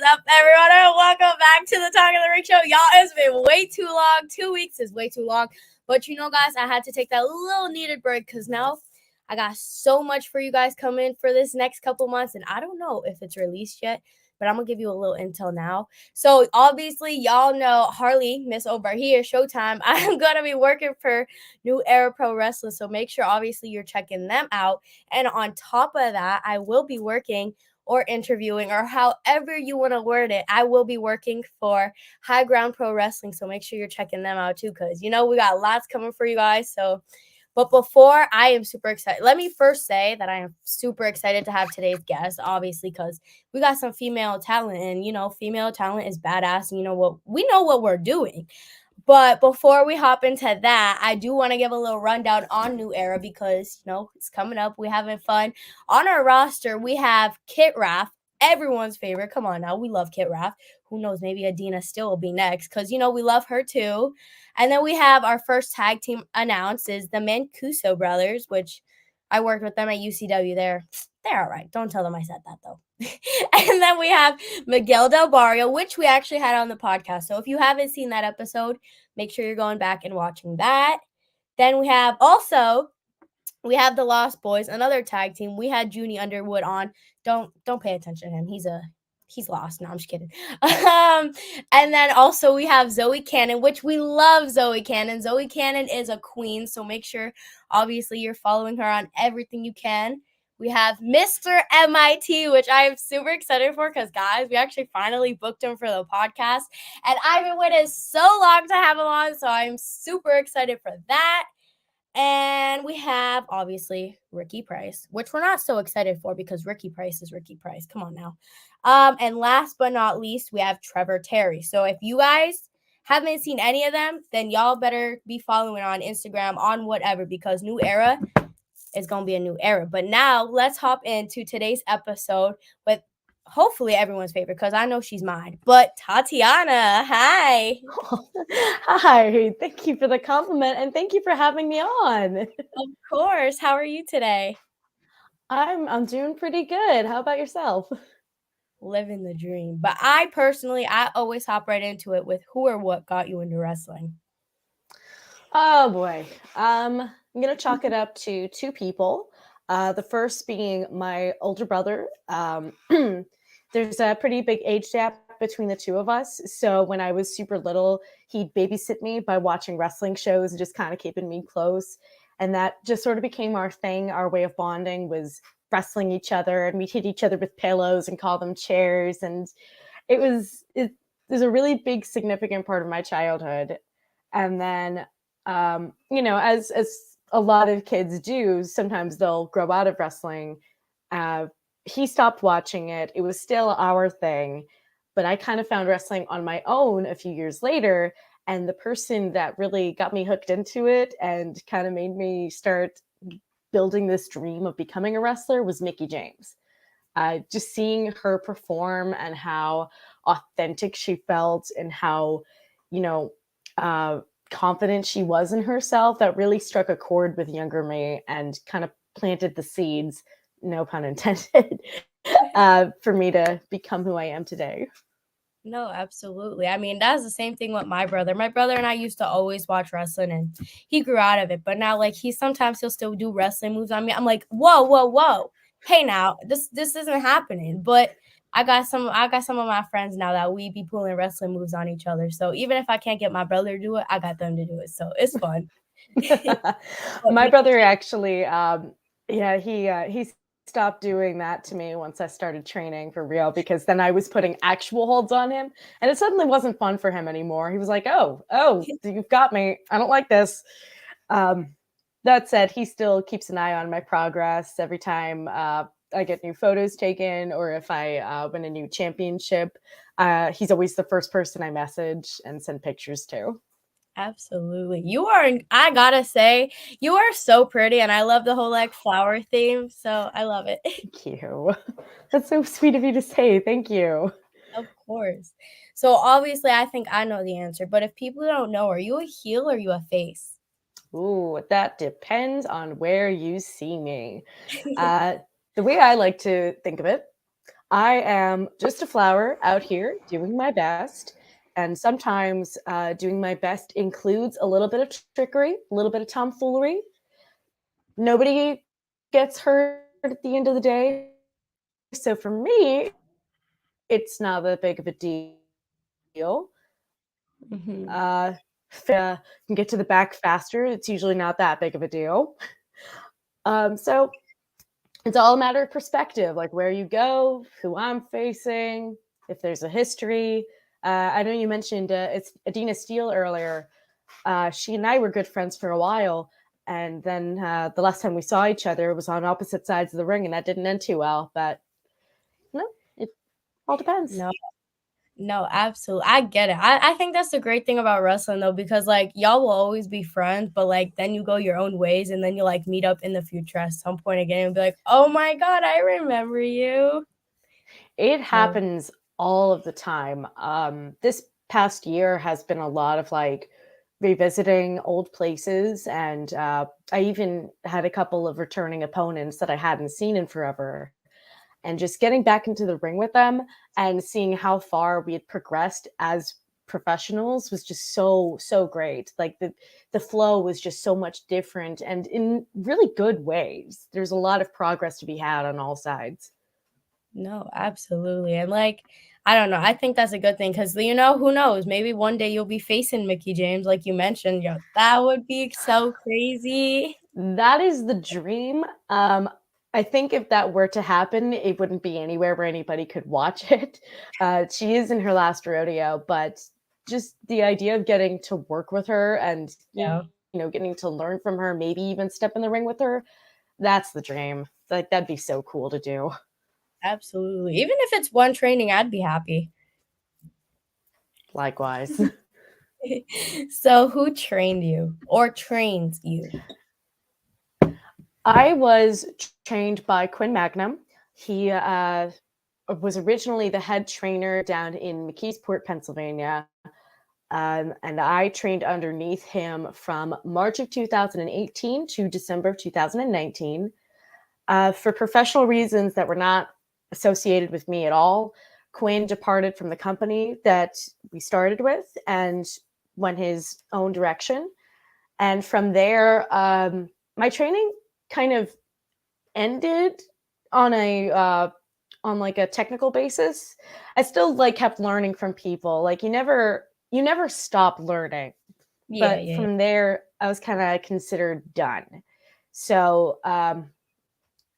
up, everyone, and welcome back to the Talk of the Ring Show. Y'all, it's been way too long. 2 weeks is way too long. But you know, guys, I had to take that little needed break because now I got so much for you guys coming for this next couple months. And I don't know if it's released yet, but I'm going to give you a little intel now. So obviously, y'all know Harley, Miss Over Here, Showtime. I'm going to be working for New Era Pro Wrestling. So make sure, obviously, you're checking them out. And on top of that, I will be working or interviewing, or however you want to word it. I will be working for High Ground Pro Wrestling, so make sure you're checking them out too, because, you know, we got lots coming for you guys. So, but before I am super excited, let me first say that I am super excited to have today's guest, obviously, because we got some female talent, and, you know, female talent is badass, and you know what, we know what we're doing. But before we hop into that, I do want to give a little rundown on New Era because, you know, it's coming up. We're having fun. On our roster, we have Kit Raff, everyone's favorite. Come on now. We love Kit Raff. Who knows? Maybe Adina still will be next because, you know, we love her too. And then we have our first tag team announced is the Mancuso brothers, which I worked with them at UCW. They're all right. Don't tell them I said that, though. And then we have Miguel Del Barrio, which we actually had on the podcast. So if you haven't seen that episode, make sure you're going back and watching that. Then we have the Lost Boys, another tag team. We had Junie Underwood on. Don't pay attention to him. He's lost. No, I'm just kidding. And then also we have Zoe Cannon, which we love Zoe Cannon. Zoe Cannon is a queen, so make sure, obviously, you're following her on everything you can. We have Mr. MIT, which I am super excited for because, guys, we actually finally booked him for the podcast. And I've been waiting so long to have him on, so I'm super excited for that. And we have, obviously, Ricky Price, which we're not so excited for because Ricky Price is Ricky Price. Come on now. And last but not least, we have Trevor Terry. So if you guys haven't seen any of them, then y'all better be following on Instagram, on whatever, because New Era is going to be a new era. But now let's hop into today's episode with hopefully everyone's favorite, because I know she's mine. But Tatiana, hi. Hi, thank you for the compliment and thank you for having me on. Of course. How are you today? I'm doing pretty good. How about yourself? Living the dream. But I always hop right into it with who or what got you into wrestling. Oh boy. I'm gonna chalk it up to two people. The first being my older brother. There's a pretty big age gap between the two of us. So when I was super little, he'd babysit me by watching wrestling shows and just kind of keeping me close. And that just sort of became our thing. Our way of bonding was wrestling each other, and we'd hit each other with pillows and call them chairs. And it was a really big, significant part of my childhood. And then, as a lot of kids do, sometimes they'll grow out of wrestling. He stopped watching it. It was still our thing, but I kind of found wrestling on my own a few years later. And the person that really got me hooked into it and kind of made me start building this dream of becoming a wrestler was Mickie James. Just seeing her perform and how authentic she felt and how, confident she was in herself, that really struck a chord with younger me and kind of planted the seeds, no pun intended, for me to become who I am today. No, absolutely. I mean, that's the same thing with my brother. My brother and I used to always watch wrestling, and he grew out of it. But now, like, he'll still do wrestling moves on me. I'm like, whoa. Hey, now this isn't happening. But I got some of my friends now that we be pulling wrestling moves on each other. So even if I can't get my brother to do it, I got them to do it. So it's fun. My brother actually, he stopped doing that to me once I started training for real, because then I was putting actual holds on him and it suddenly wasn't fun for him anymore. He was like, oh, you've got me. I don't like this. That said, he still keeps an eye on my progress every time I get new photos taken, or if I win a new championship. He's always the first person I message and send pictures to. Absolutely. I gotta say, you are so pretty, and I love the whole like flower theme. So I love it. Thank you. That's so sweet of you to say. Thank you. Of course. So obviously I think I know the answer, but if people don't know, are you a heel or are you a face? Ooh, that depends on where you see me. The way I like to think of it, I am just a flower out here doing my best. And sometimes doing my best includes a little bit of trickery, a little bit of tomfoolery. Nobody gets hurt at the end of the day. So for me, it's not that big of a deal. Hmm. Can get to the back faster. It's usually not that big of a deal. So it's all a matter of perspective, like where you go, who I'm facing, if there's a history. I know you mentioned it's Adina Steele earlier. She and I were good friends for a while, and then the last time we saw each other was on opposite sides of the ring, and that didn't end too well. But no, it all depends. No, no, absolutely. I get it. I think that's the great thing about wrestling though, because like y'all will always be friends, but like then you go your own ways and then you like meet up in the future at some point again and be like, oh my God, I remember you. It So happens all of the time. This past year has been a lot of like revisiting old places, and I even had a couple of returning opponents that I hadn't seen in forever. And just getting back into the ring with them and seeing how far we had progressed as professionals was just so great. Like the flow was just so much different and in really good ways. There's a lot of progress to be had on all sides. no, absolutely. And like, I don't know. I think that's a good thing because who knows? Maybe one day you'll be facing Mickey James, like you mentioned. Yo, that would be so crazy. That is the dream. I think if that were to happen, it wouldn't be anywhere where anybody could watch it. She is in her last rodeo, but just the idea of getting to work with her and Yeah, getting to learn from her, maybe even step in the ring with her, that's the dream. Like that'd be so cool to do. absolutely. Even if it's one training, I'd be happy. Likewise. So, who trained you or trains you? I was trained by Quinn Magnum. He was originally the head trainer down in McKeesport, Pennsylvania. And I trained underneath him from March of 2018 to December of 2019. For professional reasons that were not associated with me at all, Quinn departed from the company that we started with and went his own direction. And from there, my training kind of ended on a on like a technical basis. I still like kept learning from people. Like you never stop learning. Yeah, But yeah, from there, I was kind of considered done. So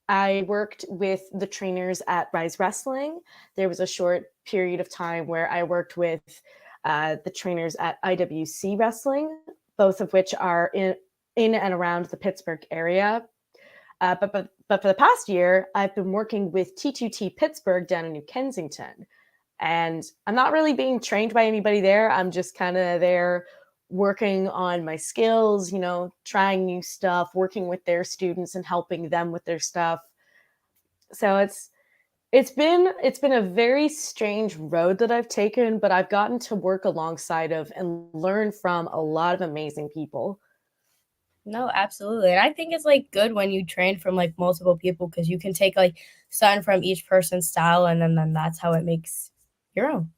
I worked with the trainers at Rise Wrestling. There was a short period of time where I worked with the trainers at IWC Wrestling, both of which are in and around the Pittsburgh area. But for the past year, I've been working with T2T Pittsburgh down in New Kensington. And I'm not really being trained by anybody there. I'm just kind of there working on my skills, trying new stuff, working with their students and helping them with their stuff. So it's been a very strange road that I've taken, but I've gotten to work alongside of and learn from a lot of amazing people. no, absolutely. And I think it's like good when you train from like multiple people because you can take like something from each person's style and then that's how it makes your own.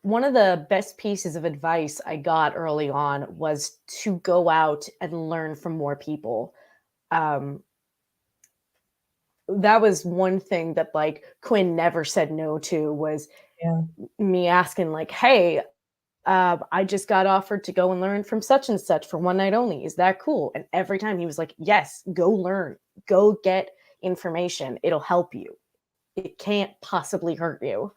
One of the best pieces of advice I got early on was to go out and learn from more people. Um, that was one thing that like Quinn never said no to was Yeah. me asking like, "Hey, I just got offered to go and learn from such and such for one night only. Is that cool?" And every time he was like, "Yes, go learn, go get information. It'll help you. It can't possibly hurt you."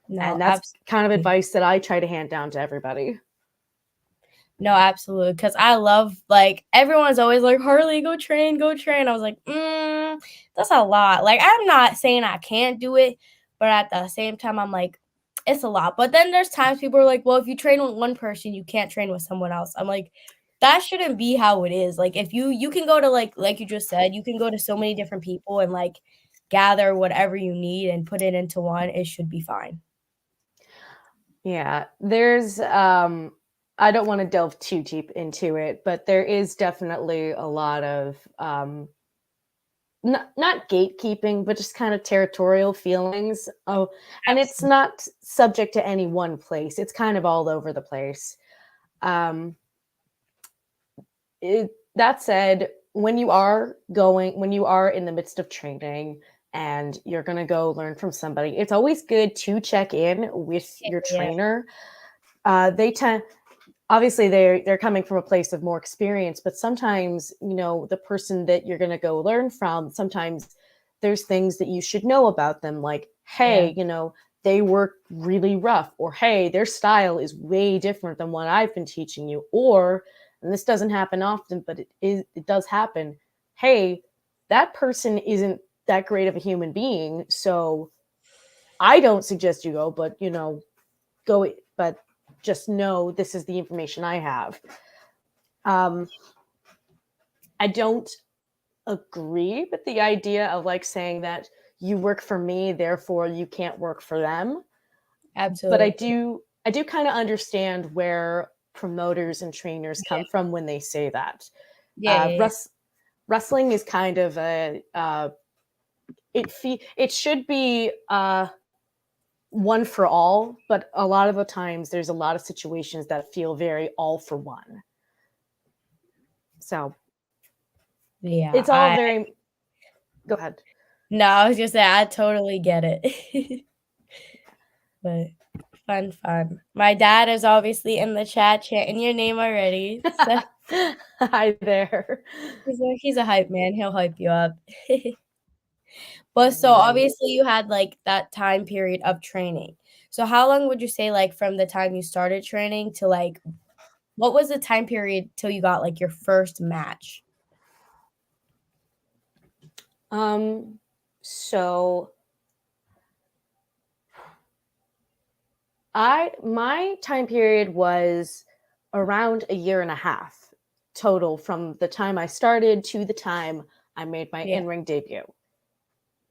No, And that's kind of absolutely. advice that I try to hand down to everybody. No, absolutely. Because I love like everyone's always like Harley, go train, go train. I was like, that's a lot. Like I'm not saying I can't do it, but at the same time, I'm like, it's a lot. But then there's times people are like, well, if you train with one person, you can't train with someone else. I'm like, that shouldn't be how it is. Like if you can go to like you just said, you can go to so many different people and like gather whatever you need and put it into one. It should be fine. Yeah, there's I don't want to delve too deep into it, but there is definitely a lot of not gatekeeping, but just kind of territorial feelings. Oh, and it's not subject to any one place. It's kind of all over the place. Um, that said, when you are in the midst of training and you're going to go learn from somebody, it's always good to check in with your Yeah. trainer. They tend obviously they're coming from a place of more experience, but sometimes, the person that you're going to go learn from, sometimes there's things that you should know about them, like, Yeah. hey, they work really rough, or hey, their style is way different than what I've been teaching you, or, and this doesn't happen often, but it does happen, hey, that person isn't that great of a human being, so I don't suggest you go, but go, but just know this is the information I have. I don't agree with the idea of like saying that you work for me, therefore you can't work for them. But I Absolutely. do kind of understand where promoters and trainers come from when they say that. Yeah. Yeah. Yeah. Wrestling is kind of it should be one for all, but a lot of the times there's a lot of situations that feel very all for one. So Yeah. it's all very. Go ahead. No, I was just say I totally get it. But fun. My dad is obviously in the chat chanting your name already. So Hi there. he's a hype man. He'll hype you up. But so obviously you had like that time period of training. So how long would you say like from the time you started training to like what was the time period till you got like your first match? So my time period was around a year and a half total from the time I started to the time I made my Yeah. in-ring debut.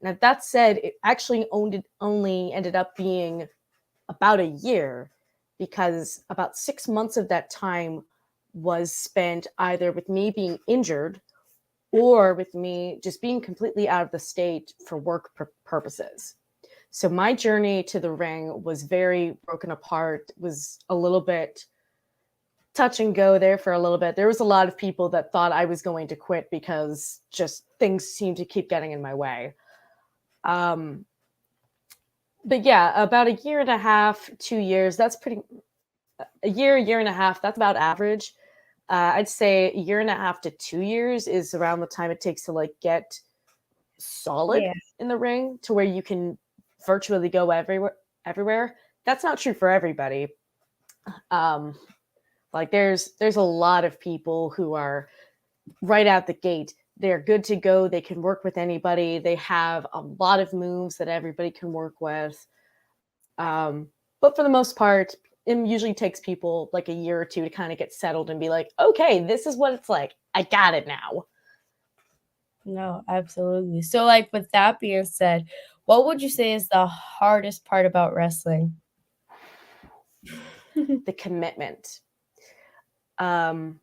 Now that said, it actually only ended up being about a year because about 6 months of that time was spent either with me being injured or with me just being completely out of the state for work purposes. So my journey to the ring was very broken apart, was a little bit touch and go there for a little bit. There was a lot of people that thought I was going to quit because just things seemed to keep getting in my way. But yeah, about a year and a half, 2 years, that's pretty, year and a half, that's about average. I'd say a year and a half to 2 years is around the time it takes to like get solid Yeah. in the ring to where you can virtually go everywhere. That's not true for everybody. Um, like there's a lot of people who are right out the gate. They're good to go. They can work with anybody. They have a lot of moves that everybody can work with. But for the most part, it usually takes people like a year or two to kind of get settled and be like, okay, this is what it's like. I got it now. No, absolutely. So like with that being said, what would you say is the hardest part about wrestling? The commitment. Um,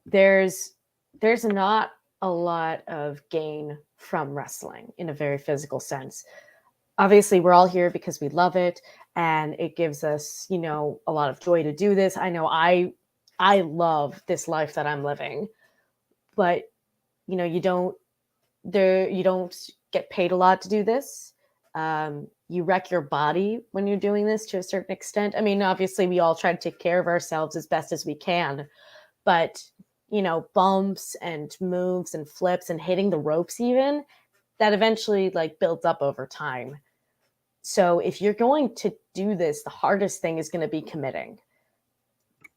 there's not a lot of gain from wrestling in a very physical sense. Obviously, we're all here because we love it and it gives us, a lot of joy to do this. I know I love this life that I'm living, but you don't get paid a lot to do this. You wreck your body when you're doing this to a certain extent. I mean, obviously, we all try to take care of ourselves as best as we can, but bumps and moves and flips and hitting the ropes, even that eventually like builds up over time. So if you're going to do this, the hardest thing is going to be committing.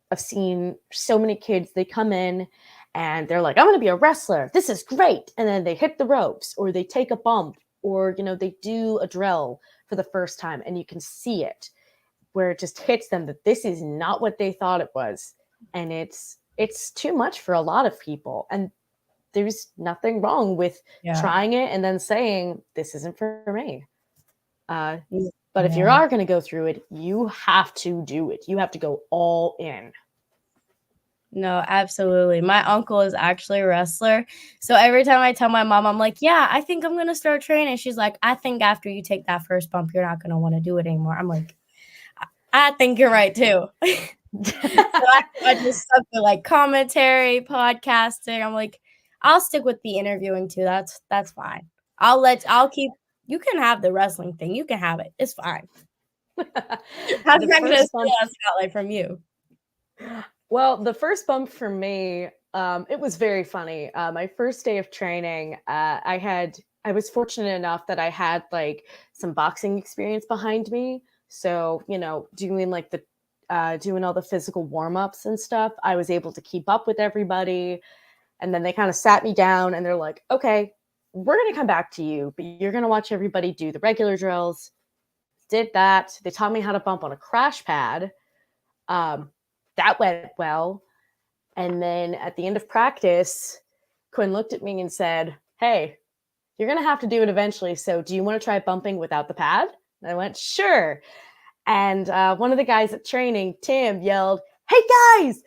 I've seen so many kids, they come in and they're like, I'm going to be a wrestler. This is great. And then they hit the ropes or they take a bump or, they do a drill for the first time and you can see it where it just hits them that this is not what they thought it was. And it's too much for a lot of people. And there's nothing wrong with Yeah. trying it and then saying, this isn't for me. But if you Yeah. are going to go through it, you have to do it. You have to go all in. No, absolutely. My uncle is actually a wrestler. So every time I tell my mom, I'm like, yeah, I think I'm going to start training. She's like, I think after you take that first bump, you're not going to want to do it anymore. I'm like, I think you're right too. So I just stuck with like commentary, podcasting. I'm like, I'll stick with the interviewing too. That's fine. I'll keep you can have the wrestling thing. You can have it. It's fine. I'm The not gonna steal first bump that spotlight from you. Well, the first bump for me, it was very funny. My first day of training, I was fortunate enough that I had like some boxing experience behind me. So, doing like doing all the physical warm ups and stuff, I was able to keep up with everybody. And then they kind of sat me down and they're like, okay, we're going to come back to you, but you're going to watch everybody do the regular drills. Did that. They taught me how to bump on a crash pad. Um, that went well. And then at the end of practice, Quinn looked at me and said, hey, you're going to have to do it eventually. So do you want to try bumping without the pad? And I went, sure. And one of the guys at training, Tim, yelled, hey guys,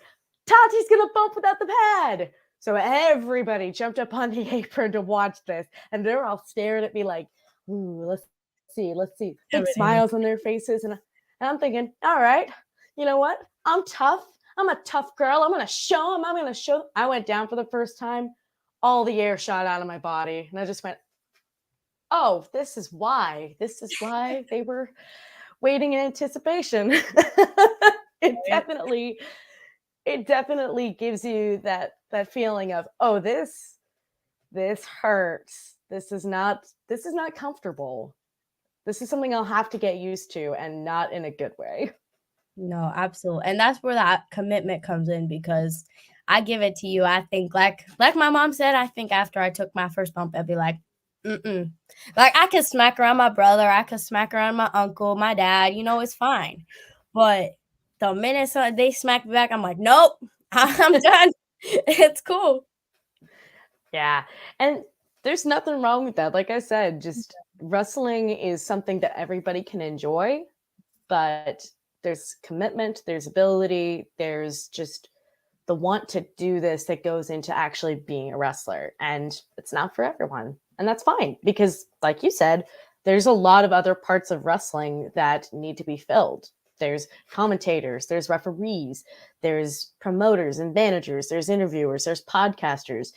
Tati's going to bump without the pad. So everybody jumped up on the apron to watch this. And they're all staring at me like, ooh, let's see. Big smiles on their faces. And I'm thinking, all right, you know what? I'm tough. I'm a tough girl. I'm going to show them. I went down for the first time. All the air shot out of my body. And I just went, oh, this is why. This is why they were waiting in anticipation. it definitely gives you that feeling of, oh, this hurts. This is not comfortable. This is something I'll have to get used to, and not in a good way. No, absolutely. And that's where that commitment comes in, because I give it to you. I think like my mom said, I think after I took my first bump, I'd be like, mm-mm. Like I could smack around my brother, I could smack around my uncle, my dad, it's fine. But the minute they smack me back, I'm like, nope, I'm done. It's cool. Yeah. And there's nothing wrong with that. Like I said, just wrestling is something that everybody can enjoy, but there's commitment, there's ability, there's just the want to do this that goes into actually being a wrestler. And it's not for everyone. And that's fine, because like you said, there's a lot of other parts of wrestling that need to be filled. There's commentators, there's referees, there's promoters and managers, there's interviewers, there's podcasters.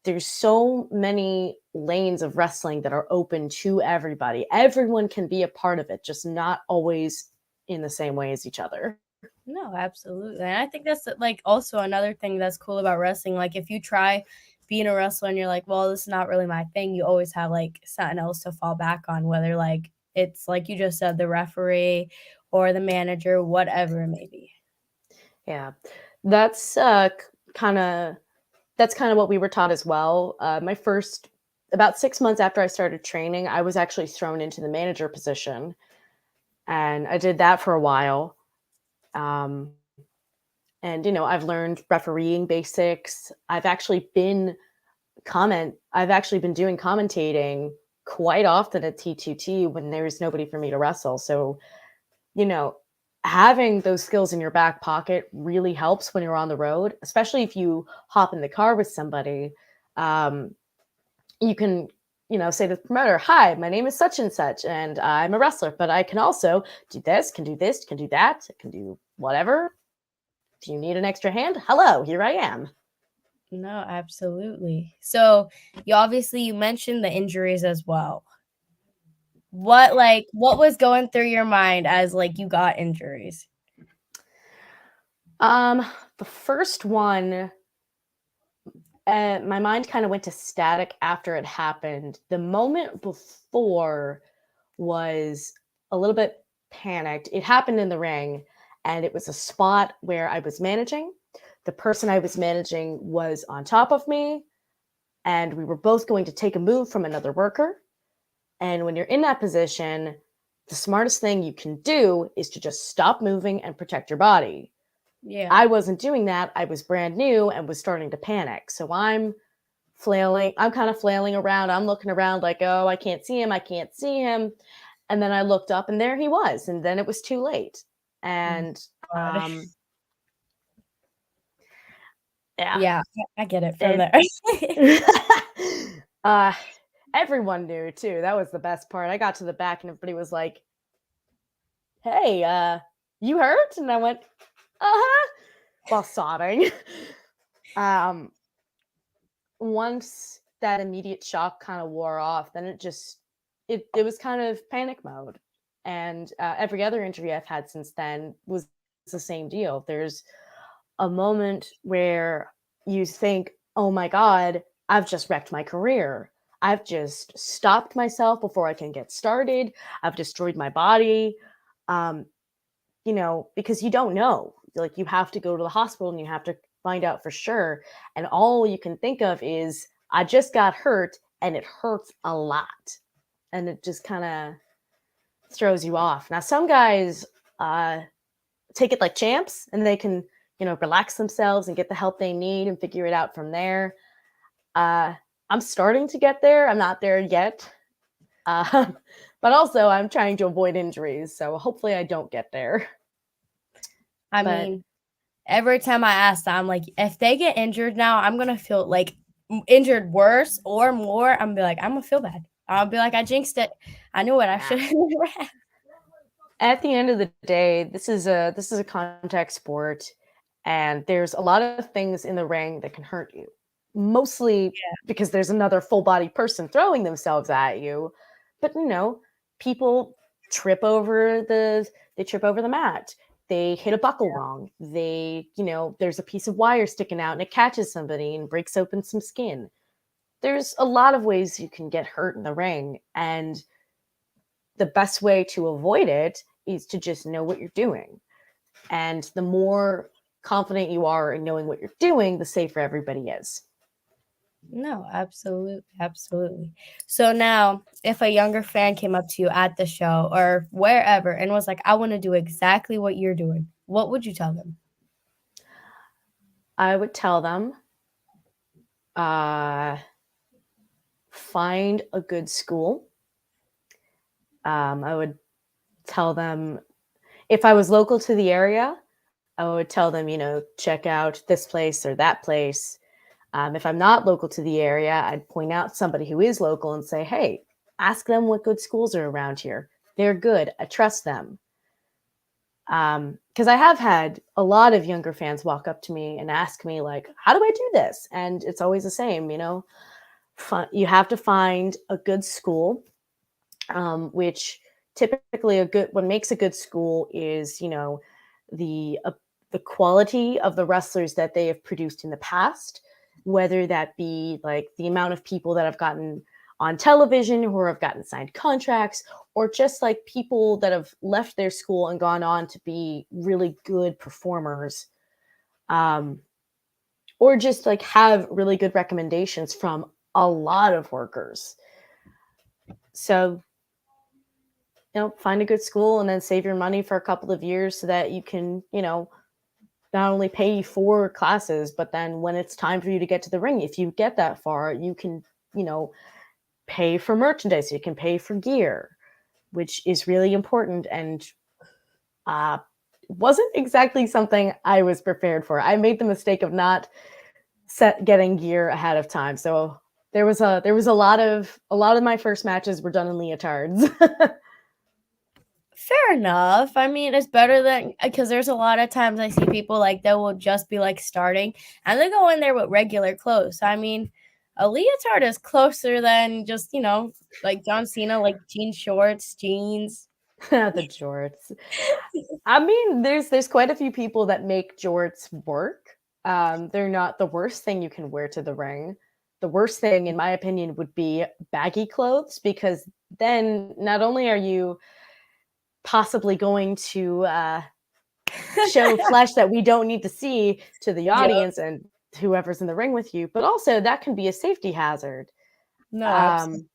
There's so many lanes of wrestling that are open to everybody. Everyone can be a part of it, just not always in the same way as each other. No, absolutely. And I think that's like also another thing that's cool about wrestling. Like if you try being a wrestler and you're like, well, this is not really my thing, you always have like something else to fall back on, whether like it's like you just said, the referee or the manager, whatever it may be. Yeah. That's kind of what we were taught as well. About 6 months after I started training, I was actually thrown into the manager position, and I did that for a while. And I've learned refereeing basics. I've actually been doing commentating quite often at T2T when there's nobody for me to wrestle. So, having those skills in your back pocket really helps when you're on the road, especially if you hop in the car with somebody. You can, say to the promoter, hi, my name is such and such, and I'm a wrestler, but I can also do this, can do that, can do whatever. If you need an extra hand, hello, here I am. No, absolutely. So you mentioned the injuries as well. What was going through your mind as like you got injuries? The first one, my mind kind of went to static after it happened. The moment before was a little bit panicked. It happened in the ring, and it was a spot where I was managing. The person I was managing was on top of me, and we were both going to take a move from another worker. And when you're in that position, the smartest thing you can do is to just stop moving and protect your body. Yeah. I wasn't doing that. I was brand new and was starting to panic. So I'm kind of flailing around. I'm looking around like, oh, I can't see him. And then I looked up and there he was. And then it was too late. And Yeah. Yeah, I get it from It there. uh, everyone knew too. That was the best part. I got to the back and everybody was like, "Hey, you hurt?" And I went, "Uh-huh," while sobbing. um, Once that immediate shock kind of wore off, then it was kind of panic mode. And every other injury I've had since then was the same deal. There's a moment where you think, oh my God, I've just wrecked my career. I've just stopped myself before I can get started. I've destroyed my body. Um, because you don't know. Like, you have to go to the hospital and you have to find out for sure. And all you can think of is, I just got hurt and it hurts a lot. And it just kind of throws you off. Now, some guys uh, take it like champs and they can, relax themselves and get the help they need and figure it out from there. Uh, I'm starting to get there. I'm not there yet. But also, I'm trying to avoid injuries. So hopefully, I don't get there. I But mean, every time I ask that, I'm like, if they get injured now, I'm gonna feel like injured worse or more. I'm gonna be like, I'm gonna feel bad. I'll be like, I jinxed it. I knew it. I nah. should. At the end of the day, this is a contact sport, and there's a lot of things in the ring that can hurt you. Mostly because there's another full body person throwing themselves at you. But people trip over the mat. They hit a buckle wrong. There's a piece of wire sticking out and it catches somebody and breaks open some skin. There's a lot of ways you can get hurt in the ring, and the best way to avoid it is to just know what you're doing. And the more confident you are in knowing what you're doing, the safer everybody is. No, absolutely, absolutely. So now, if a younger fan came up to you at the show or wherever and was like, "I want to do exactly what you're doing," what would you tell them? I would tell them, uh, find a good school. I would tell them, if I was local to the area, I would tell them, check out this place or that place. If I'm not local to the area, I'd point out somebody who is local and say, hey, ask them what good schools are around here. They're good. I trust them. Because I have had a lot of younger fans walk up to me and ask me, like, how do I do this? And it's always the same, you have to find a good school, which typically what makes a good school is, the uh, the quality of the wrestlers that they have produced in the past, whether that be like the amount of people that have gotten on television or have gotten signed contracts, or just like people that have left their school and gone on to be really good performers, um, or just like have really good recommendations from a lot of workers. So, find a good school and then save your money for a couple of years so that you can, not only pay for classes, but then when it's time for you to get to the ring, if you get that far, you can, pay for merchandise, you can pay for gear, which is really important, and wasn't exactly something I was prepared for. I made the mistake of not getting gear ahead of time. So there was a lot of my first matches were done in leotards. Fair enough. I mean, it's better than because there's a lot of times I see people like that will just be like starting and they go in there with regular clothes. I mean, a leotard is closer than just, like John Cena, like jean shorts, jeans. The jorts. I mean, there's quite a few people that make jorts work. They're not the worst thing you can wear to the ring. The worst thing, in my opinion, would be baggy clothes, because then not only are you possibly going to show flesh that we don't need to see to the Yep. audience and whoever's in the ring with you, but also that can be a safety hazard. No, absolutely.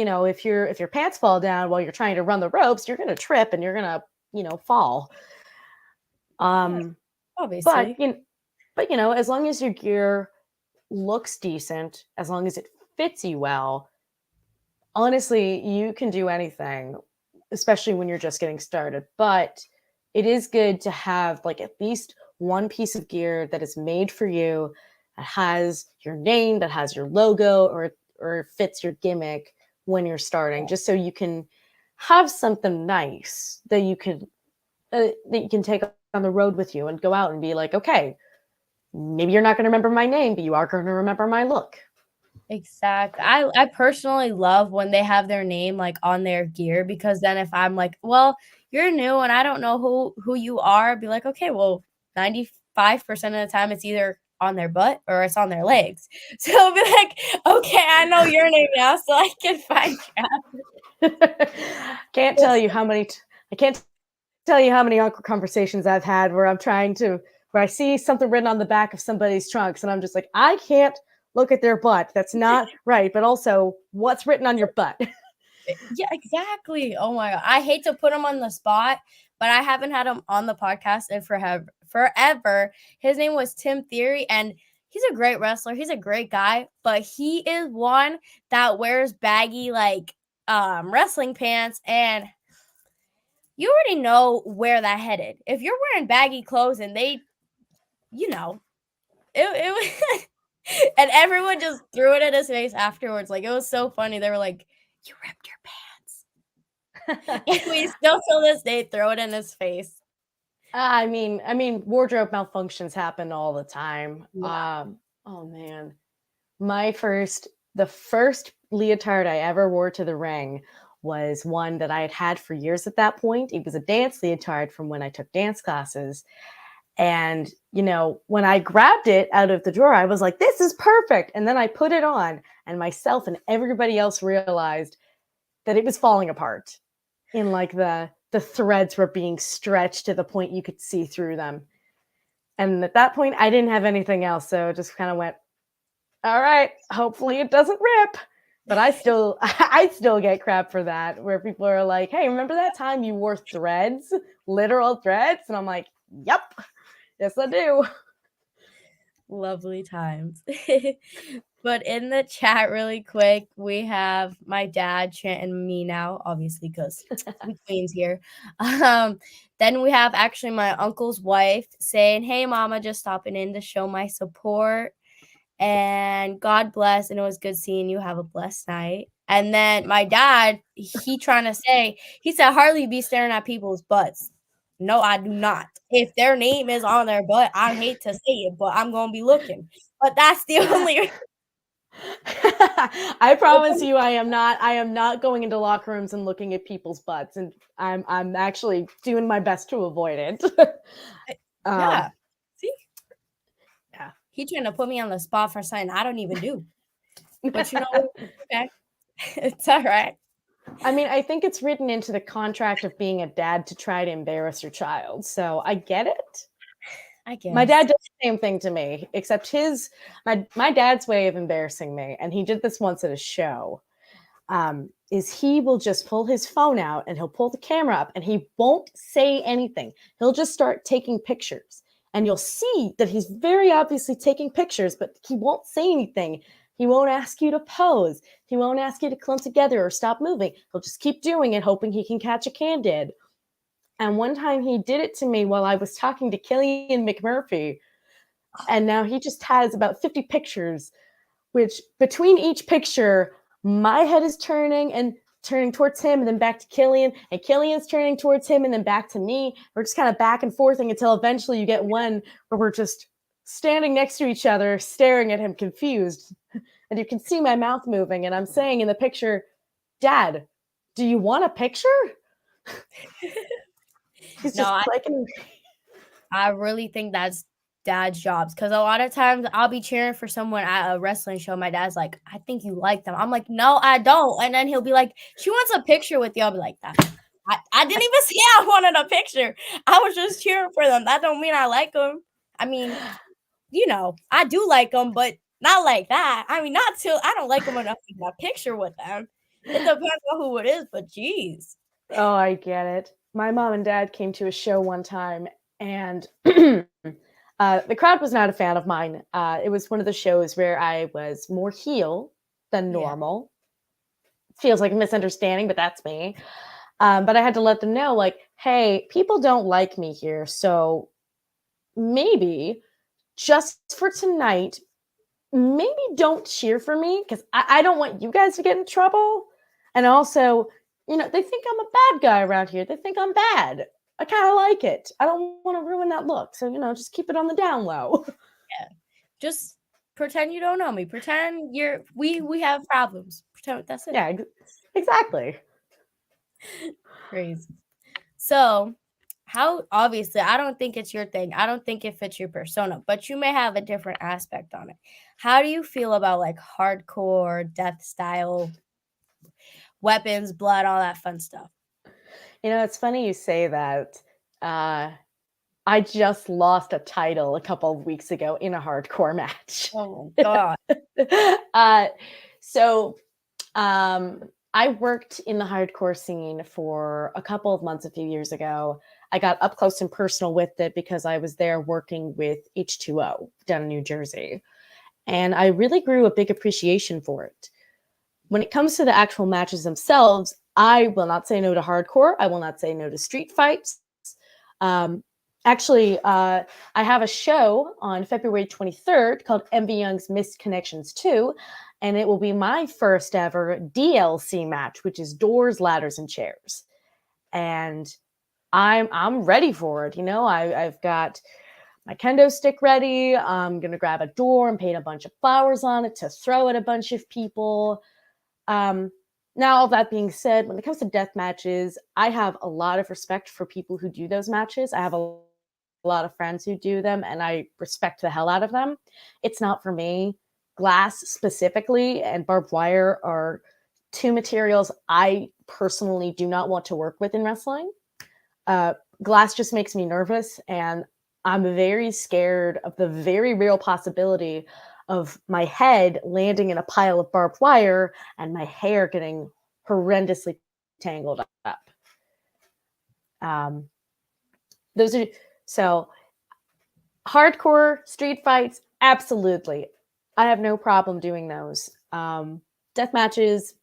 Um, if your pants fall down while you're trying to run the ropes, you're gonna trip and you're gonna, fall. Um, but Obviously. you know, as long as your gear looks decent, as long as it fits you well, honestly, you can do anything, especially when you're just getting started. But it is good to have like at least one piece of gear that is made for you, that has your name, that has your logo, or fits your gimmick when you're starting, just so you can have something nice that you can take on the road with you and go out and be like, okay, maybe you're not going to remember my name, but you are going to remember my look. Exactly. I personally love when they have their name like on their gear, because then if I'm like, well, you're new and I don't know who you are, I'd be like, okay, well, 95% of the time it's either on their butt or it's on their legs. So I'll be like, okay, I know your name now, so I can find you. Can't tell you how many I can't tell you how many awkward conversations I've had where I see something written on the back of somebody's trunks and I'm just like, I can't look at their butt. That's not right. But also, what's written on your butt? Yeah, exactly. Oh my God. I hate to put him on the spot, but I haven't had him on the podcast in forever. His name was Tim Theory, and he's a great wrestler. He's a great guy, but he is one that wears baggy like wrestling pants, and you already know where that headed. If you're wearing baggy clothes and they, you know, it and everyone just threw it in his face afterwards. Like, it was so funny. They were like, you ripped your pants. And we still till this day throw it in his face. I mean, wardrobe malfunctions happen all the time. Yeah. Oh man, the first leotard I ever wore to the ring was one that I had had for years at that point. It was a dance leotard from when I took dance classes. And, when I grabbed it out of the drawer, I was like, this is perfect. And then I put it on, and myself and everybody else realized that it was falling apart. In like the threads were being stretched to the point you could see through them. And at that point, I didn't have anything else. So it just kind of went, all right, hopefully it doesn't rip. But I still get crap for that, where people are like, hey, remember that time you wore threads, literal threads? And I'm like, yep, yes, I do. Lovely times. But in the chat, really quick, we have my dad chanting me now, obviously, because we queens here. Then we have actually my uncle's wife saying, hey, mama, just stopping in to show my support. And God bless, and it was good seeing you. Have a blessed night. And then my dad, he said, Harley be staring at people's butts. No, I do not. If their name is on their butt, I hate to say it, but I'm going to be looking. But that's the only. I promise you, I am not going into locker rooms and looking at people's butts, and I'm actually doing my best to avoid it. Yeah. See? Yeah. He trying to put me on the spot for something I don't even do. But okay. It's all right. I mean, I think it's written into the contract of being a dad to try to embarrass your child. So I get it. I guess. My dad does the same thing to me, except my dad's way of embarrassing me, and he did this once at a show, is he will just pull his phone out and he'll pull the camera up and he won't say anything. He'll just start taking pictures. And you'll see that he's very obviously taking pictures, but he won't say anything. He won't ask you to pose. He won't ask you to clump together or stop moving. He'll just keep doing it, hoping he can catch a candid. And one time he did it to me while I was talking to Killian McMurphy. And now he just has about 50 pictures, which between each picture, my head is turning towards him and then back to Killian, and Killian's turning towards him and then back to me. We're just kind of back and forthing until eventually you get one where we're just standing next to each other, staring at him confused. And you can see my mouth moving, and I'm saying in the picture, Dad, do you want a picture? He's just clicking. I really think that's dad's jobs, because a lot of times I'll be cheering for someone at a wrestling show. My dad's like, I think you like them. I'm like, no, I don't. And then he'll be like, she wants a picture with you. I'll be like, I didn't even say I wanted a picture. I was just cheering for them. That don't mean I like them. I mean, I do like them, but not like that. I mean, not till I don't like them enough to get a picture with them. It depends on who it is, but geez. Oh, I get it. My mom and dad came to a show one time, and the crowd was not a fan of mine. It was one of the shows where I was more heel than normal. Feels like a misunderstanding, but that's me. But I had to let them know, like, hey, people don't like me here, so maybe just for tonight, maybe don't cheer for me because I don't want you guys to get in trouble. And also, they think I'm a bad guy around here. They think I'm bad. I kind of like it. I don't want to ruin that look. So, just keep it on the down low. Yeah. Just pretend you don't know me. Pretend we have problems. Pretend that's it. Yeah, exactly. Crazy. So, how obviously, I don't think it's your thing. I don't think it fits your persona, but you may have a different aspect on it. How do you feel about like hardcore death style weapons, blood, all that fun stuff? It's funny you say that. I just lost a title a couple of weeks ago in a hardcore match. Oh god. uh, so I worked in the hardcore scene for a couple of months a few years ago. I got up close and personal with it because I was there working with H2O down in New Jersey. And I really grew a big appreciation for it. When it comes to the actual matches themselves, I will not say no to hardcore. I will not say no to street fights. Um, Actually, I have a show on February 23rd called MV Young's Missed Connections 2, and it will be my first ever DLC match, which is doors, ladders, and chairs. And I'm ready for it. I've got my kendo stick ready. I'm gonna grab a door and paint a bunch of flowers on it to throw at a bunch of people. Um, Now, all that being said, when it comes to death matches, I have a lot of respect for people who do those matches. I have a lot of friends who do them, and I respect the hell out of them. It's not for me. Glass specifically and barbed wire are two materials I personally do not want to work with in wrestling. Uh, Glass just makes me nervous, and I'm very scared of the very real possibility of my head landing in a pile of barbed wire and my hair getting horrendously tangled up. Um, those are so hardcore street fights. Absolutely, I have no problem doing those. Death matches,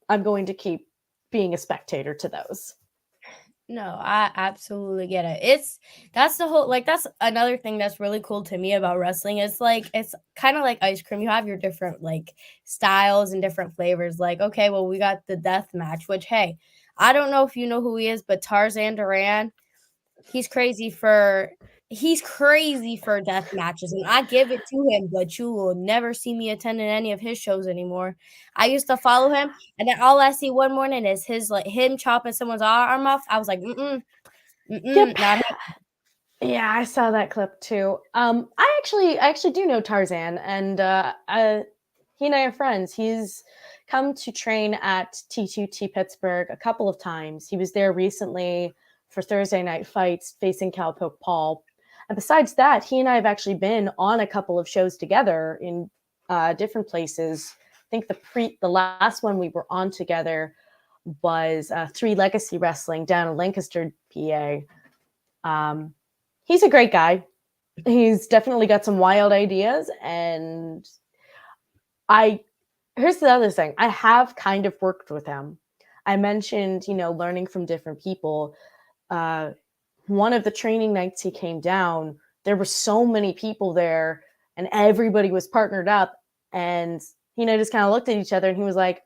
I'm going to keep being a spectator to those. No, I absolutely get it. That's the whole like that's another thing that's really cool to me about wrestling. It's kind of like ice cream. You have your different like styles and different flavors. Like, okay, well, we got the death match, which hey, I don't know if you know who he is, but Tarzan Duran, he's crazy for he's crazy for death matches, and I give it to him, but you will never see me attending any of his shows anymore. I used to follow him, and then all I see one morning is his like him chopping someone's arm off. I was like, Yep. not him. Yeah, I saw that clip too. I actually do know Tarzan, and he and I are friends. He's come to train at T2T Pittsburgh a couple of times. He was there recently for Thursday night fights facing Cowpoke Paul. And besides that, he and I have actually been on a couple of shows together in different places. I think the last one we were on together was Three Legacy Wrestling down in Lancaster, PA. He's a great guy. He's definitely got some wild ideas, and I here's the other thing. I have kind of worked with him. I mentioned, learning from different people. Uh, One of the training nights he came down, there were so many people there, and everybody was partnered up, and just kind of looked at each other, and he was like,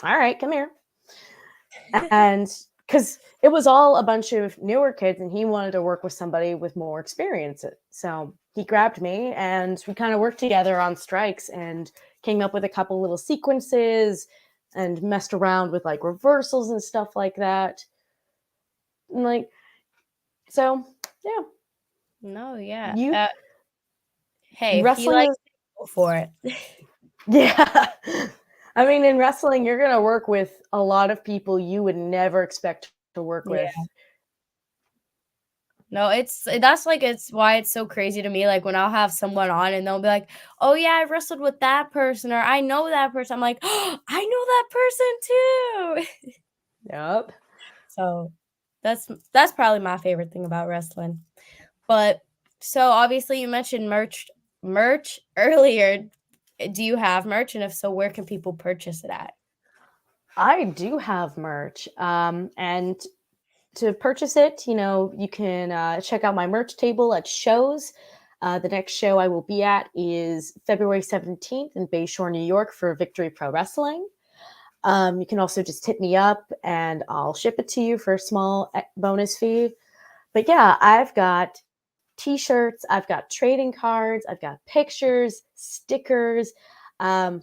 "All right, come here." And because it was all a bunch of newer kids and he wanted to work with somebody with more experience, so he grabbed me and we kind of worked together on strikes and came up with a couple little sequences and messed around with like reversals and stuff like that, and like, so yeah. No, yeah. You Hey, if he Wrestling likes is it, go for it. Yeah. I mean, in wrestling you're going to work with a lot of people you would never expect to work with. Yeah. No, it's why it's so crazy to me. Like when I'll have someone on and they'll be like, "Oh yeah, I wrestled with that person," or "I know that person." I'm like, "Oh, I know that person too." Yep. So that's probably my favorite thing about wrestling. But so obviously you mentioned merch earlier. Do you have merch? And if so, where can people purchase it at? I do have merch. And to purchase it, you can check out my merch table at shows. The next show I will be at is February 17th in Bayshore, New York for Victory Pro Wrestling. You can also just hit me up and I'll ship it to you for a small bonus fee. But yeah, I've got t-shirts, I've got trading cards, I've got pictures, stickers. I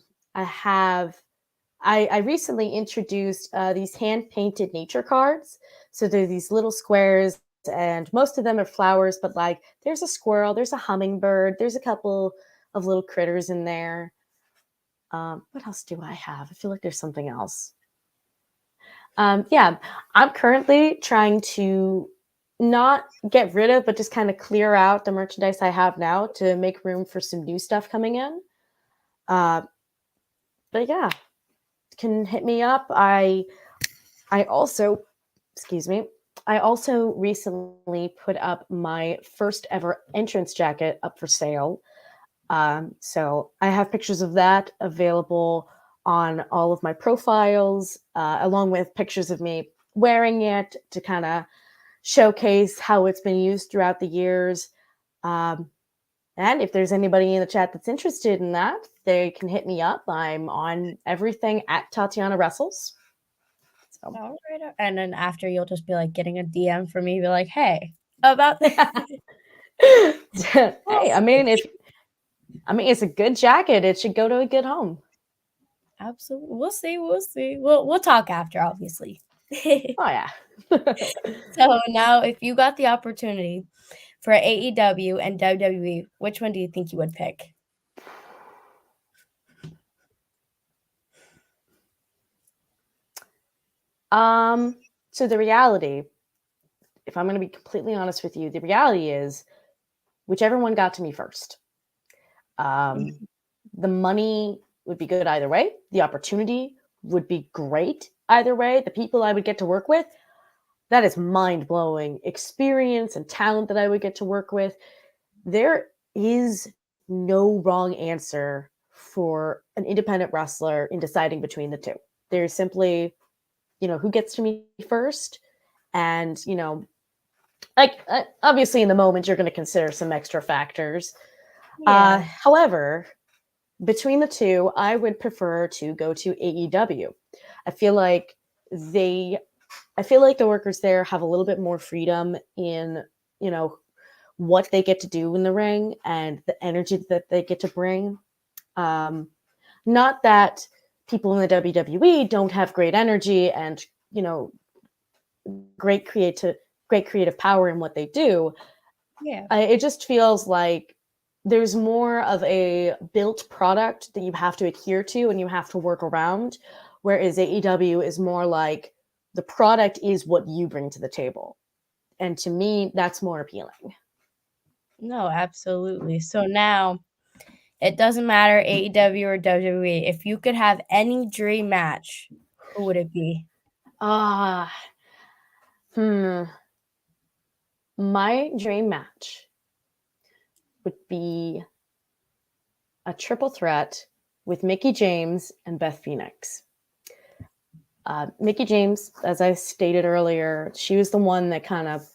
recently introduced these hand-painted nature cards. So they're these little squares, and most of them are flowers, but like there's a squirrel, there's a hummingbird, there's a couple of little critters in there. What else do I have? I feel like there's something else. Yeah, I'm currently trying to not get rid of, but just kind of clear out the merchandise I have now to make room for some new stuff coming in. But yeah, can hit me up. I also, excuse me, I also recently put up my first ever entrance jacket up for sale. So I have pictures of that available on all of my profiles, along with pictures of me wearing it to kind of showcase how it's been used throughout the years. And if there's anybody in the chat that's interested in that, they can hit me up. I'm on everything at Tatiana Wrestles. So. All right. And then after, you'll just be like getting a DM from me, be like, hey, about that. Hey, I mean, it's a good jacket. It should go to a good home. Absolutely. We'll see. We'll see. We'll talk after, obviously. Oh yeah. So now, if you got the opportunity for AEW and WWE, which one do you think you would pick? So the reality, if I'm going to be completely honest with you, the reality is whichever one got to me first. The money would be good either way. The opportunity would be great either way. The people I would get to work with, that is mind-blowing experience and talent that I would get to work with. There is no wrong answer for an independent wrestler in deciding between the two. There's simply, who gets to me first. And, like, obviously in the moment, you're going to consider some extra factors. Yeah. However, between the two, I would prefer to go to AEW. I feel like the workers there have a little bit more freedom in, what they get to do in the ring and the energy that they get to bring. Not that people in the WWE don't have great energy and, great creative power in what they do. Yeah. It just feels like there's more of a built product that you have to adhere to and you have to work around, whereas AEW is more like the product is what you bring to the table. And to me, that's more appealing. No, absolutely. So now, it doesn't matter AEW or WWE. If you could have any dream match, who would it be? My dream match would be a triple threat with Mickie James and Beth Phoenix. Mickie James, as I stated earlier, she was the one that kind of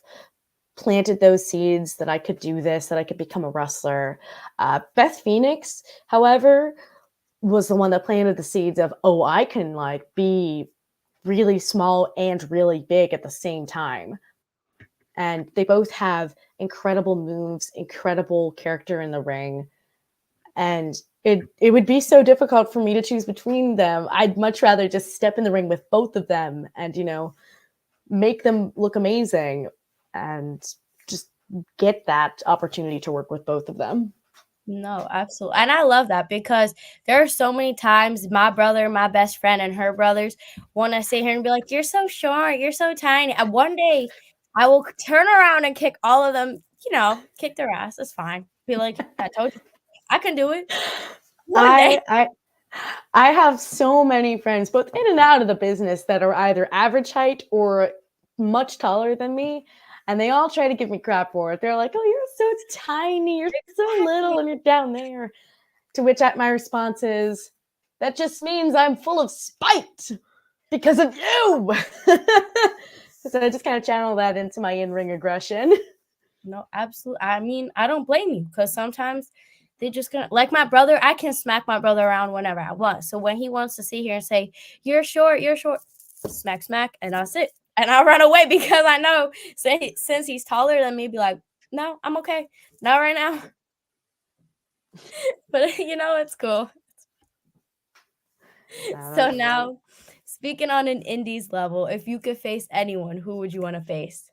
planted those seeds that I could do this, that I could become a wrestler. Beth Phoenix, however, was the one that planted the seeds of, I can be really small and really big at the same time. And they both have incredible moves, incredible character in the ring. And it would be so difficult for me to choose between them. I'd much rather just step in the ring with both of them and, make them look amazing and just get that opportunity to work with both of them. No, absolutely. And I love that because there are so many times my brother, my best friend, and her brothers want to sit here and be like, you're so short, you're so tiny. And one day I will turn around and kick all of them, kick their ass. It's fine. Be like, I told you, I can do it. One day. I have so many friends, both in and out of the business, that are either average height or much taller than me. And they all try to give me crap for it. They're like, oh, you're so tiny. You're so little and you're down there. To which my response is, that just means I'm full of spite because of you. So I just kind of channel that into my in-ring aggression. No, absolutely. I mean, I don't blame you because sometimes they just gonna like my brother. I can smack my brother around whenever I want. So when he wants to sit here and say, you're short, smack, smack, and that's it. And I run away because I know since he's taller than me, be like, no, I'm okay. Not right now. But it's cool. So That's great. now, speaking on an indies level, if you could face anyone, who would you want to face?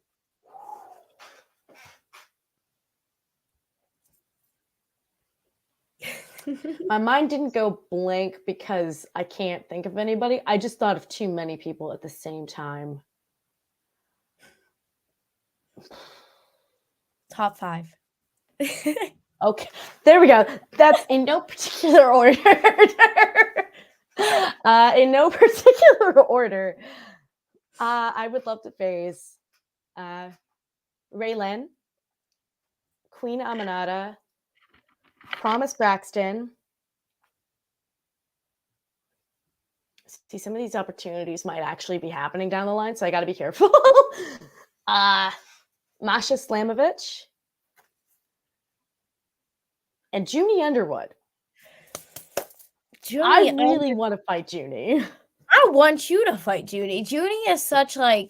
My mind didn't go blank because I can't think of anybody. I just thought of too many people at the same time. Top 5. Okay, there we go. That's in no particular order. In no particular order. I would love to face Raylan, Queen Amanada, Promise Braxton. See, some of these opportunities might actually be happening down the line, so I got to be careful. Masha Slamovich and Junie Underwood. I really want to fight Junie. I want you to fight Junie. Junie is such I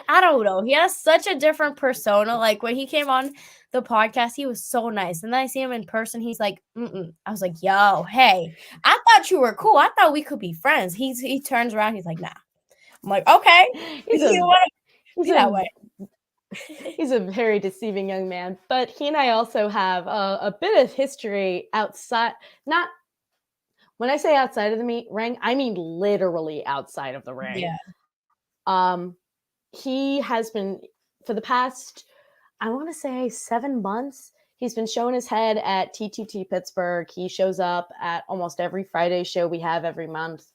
don't know. He has such a different persona. Like when he came on the podcast, he was so nice. And then I see him in person. He's like, mm-mm. I was like, yo, hey, I thought you were cool. I thought we could be friends. He turns around. He's like, nah. I'm like, okay. He's that way. He's a very deceiving young man. But he and I also have a bit of history outside. Not when I say outside of the ring, I mean literally outside of the ring. Yeah. He has been for the past, I want to say 7 months. He's been showing his head at T2T Pittsburgh. He shows up at almost every Friday show we have every month.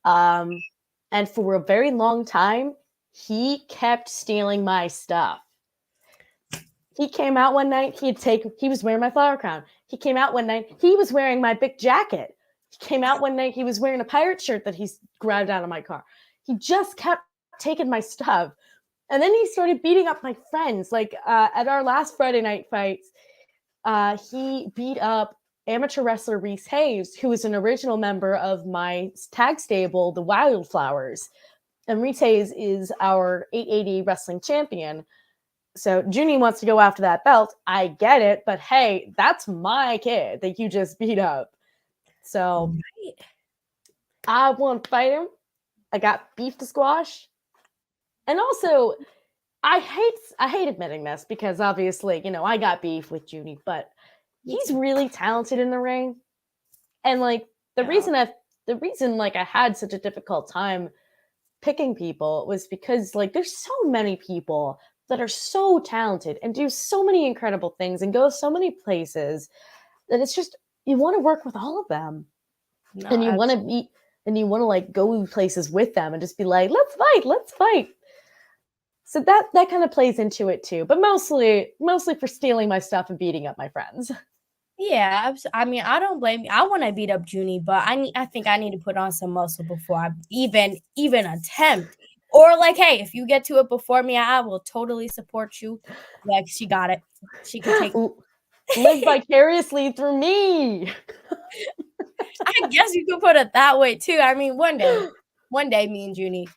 And for a very long time, he kept stealing my stuff. He came out one night, he was wearing my flower crown. He came out one night, he was wearing my big jacket. He came out one night, he was wearing a pirate shirt that he grabbed out of my car. He just kept taking my stuff. And then he started beating up my friends. Like at our last Friday night fights, he beat up amateur wrestler Reese Hayes, who is an original member of my tag stable, the Wildflowers. And Reese Hayes is our 880 wrestling champion. So Junie wants to go after that belt. I get it, but hey, that's my kid that you just beat up. So I want to fight him. I got beef to squash. And also, I hate admitting this because obviously, I got beef with Junie, but he's really talented in the ring. And like the reason I had such a difficult time picking people was because like there's so many people that are so talented and do so many incredible things and go so many places that it's just you want to work with all of them. No, and you want to be and you want to like go places with them and just be like, let's fight. So that kind of plays into it too, but mostly for stealing my stuff and beating up my friends. Yeah, I mean, I don't blame you. I want to beat up Junie, but I think I need to put on some muscle before I even attempt. Or like, hey, if you get to it before me, I will totally support you. Like, she got it. She can take it. Live vicariously through me. I guess you could put it that way too. I mean, one day, me and Junie,